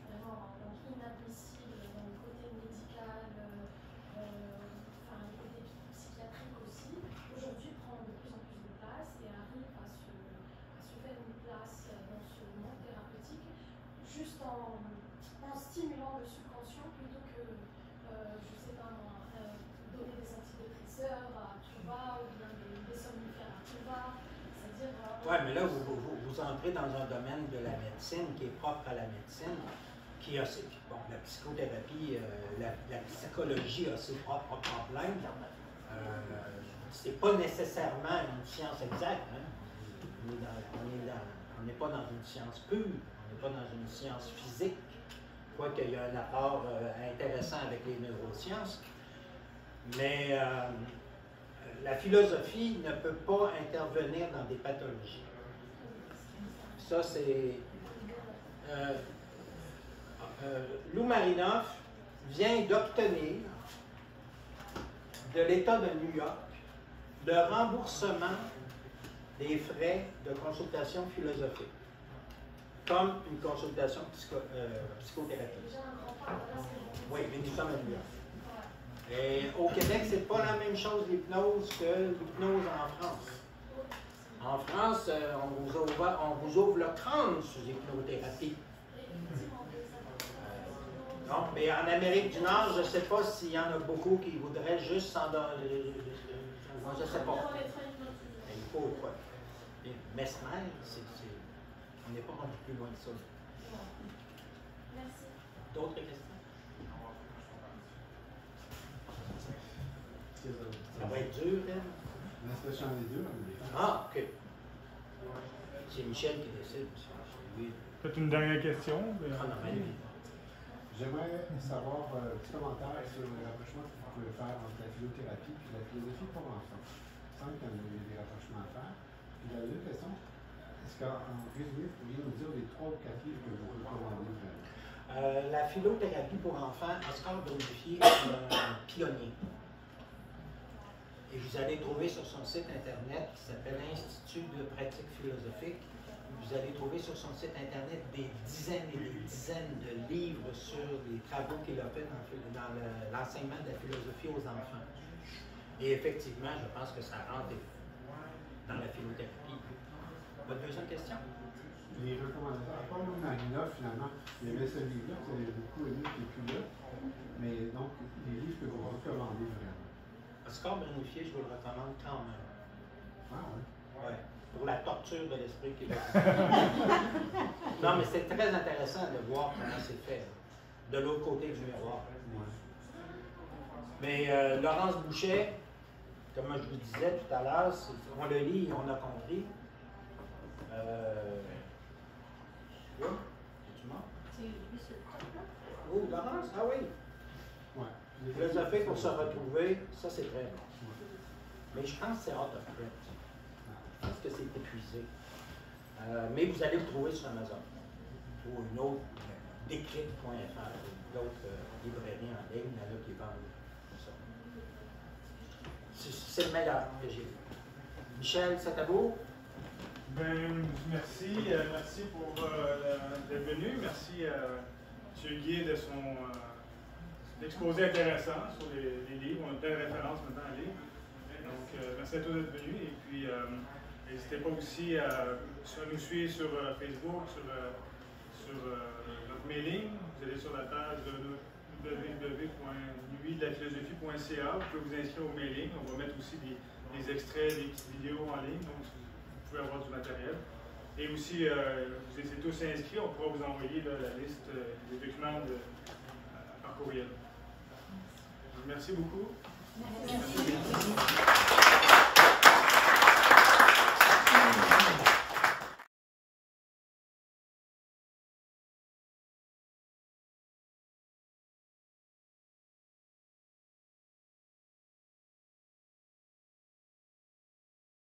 vraiment inadmissible dans le côté médical, enfin le côté psychiatrique aussi, aujourd'hui prend de plus en plus de place et arrive à se faire une place dans ce monde thérapeutique, juste en stimulant le subconscient plutôt que, je ne sais pas moi, donner des antidépresseurs à tout va ou bien des somnifères à tout va. C'est-à-dire. Oui, mais là, vous entrez dans un domaine de la médecine qui est propre à la médecine, qui a ses. Bon, la psychothérapie, la psychologie a ses propres problèmes. C'est pas nécessairement une science exacte. Hein? On n'est pas dans une science pure, on n'est pas dans une science physique, quoique il y a un apport intéressant avec les neurosciences. Mais la philosophie ne peut pas intervenir dans des pathologies. Ça, c'est... Lou Marinoff vient d'obtenir de l'État de New York le remboursement des frais de consultation philosophique, comme une consultation psychothérapeutique. Oui, mais nous sommes à New York. Et au Québec, c'est pas la même chose l'hypnose que l'hypnose en France. En France, on vous ouvre le crâne sous l'hypnothérapie. Non, mais en Amérique du Nord, je ne sais pas s'il y en a beaucoup qui voudraient juste s'en donner. Je ne sais pas. Il faut quoi? Mesmer, on n'est pas rendu plus loin de ça. Merci. D'autres questions? Ça va être dur, hein? La situation des deux, Ah, OK. C'est Michel qui décide. Oui. Peut-être une dernière question? J'aimerais savoir un petit commentaire sur le rapprochement que vous pouvez faire entre la philothérapie et la philosophie pour enfants. Il semble qu'il y a des rapprochements à faire. Puis la deuxième question, est-ce qu'en résumé, vous pourriez nous dire les 3 ou 4 livres que vous recommandez vraiment? La philothérapie pour enfants, Oscar Brunifier est un pionnier. Et vous allez trouver sur son site internet qui s'appelle Institut de pratique philosophique. Vous allez trouver sur son site internet des dizaines et des dizaines de livres sur les travaux qu'il a fait dans l'enseignement de la philosophie aux enfants. Et effectivement, je pense que ça rentre dans la philothérapie. Votre deuxième question? Les recommandations, à part Marina, finalement, il y avait ce livre-là que vous avez beaucoup aimé, qui n'est plus là. Mais donc, les livres que vous recommandez vraiment. Oscar Brunifier, je vous le recommande quand même. Ah oui? Ouais. Pour la torture de l'esprit québécois. Non, mais c'est très intéressant de voir comment c'est fait, de l'autre côté du miroir. Mais Laurence Boucher, comme je vous disais tout à l'heure, on le lit et on a compris. Oui? Es-tu mort? Oh, Laurence? Ah oui! Oui. photographier pour se retrouver, ça c'est très bon. Mais je pense que c'est out of print. Je pense que c'est épuisé. Mais vous allez le trouver sur Amazon ou une autre, Déclic.fr, d'autres librairies en ligne, il y en a qui vendent ça. C'est le meilleur que j'ai vu. Michel, c'est à vous? Ben, merci. Merci pour d'être venu. Merci à M. Guy de son exposé intéressant sur les livres. On a plein de références maintenant à lire. Donc, merci à tous d'être venus. Et puis, n'hésitez pas aussi à nous suivre sur Facebook, sur notre mailing. Vous allez sur la page www.nuitdelaphilosophie.ca. Vous pouvez vous inscrire au mailing. On va mettre aussi des extraits, des petites vidéos en ligne. Donc, vous pouvez avoir du matériel. Et aussi, vous étiez tous inscrits. On pourra vous envoyer là, la liste des documents par courriel. Merci beaucoup. Merci.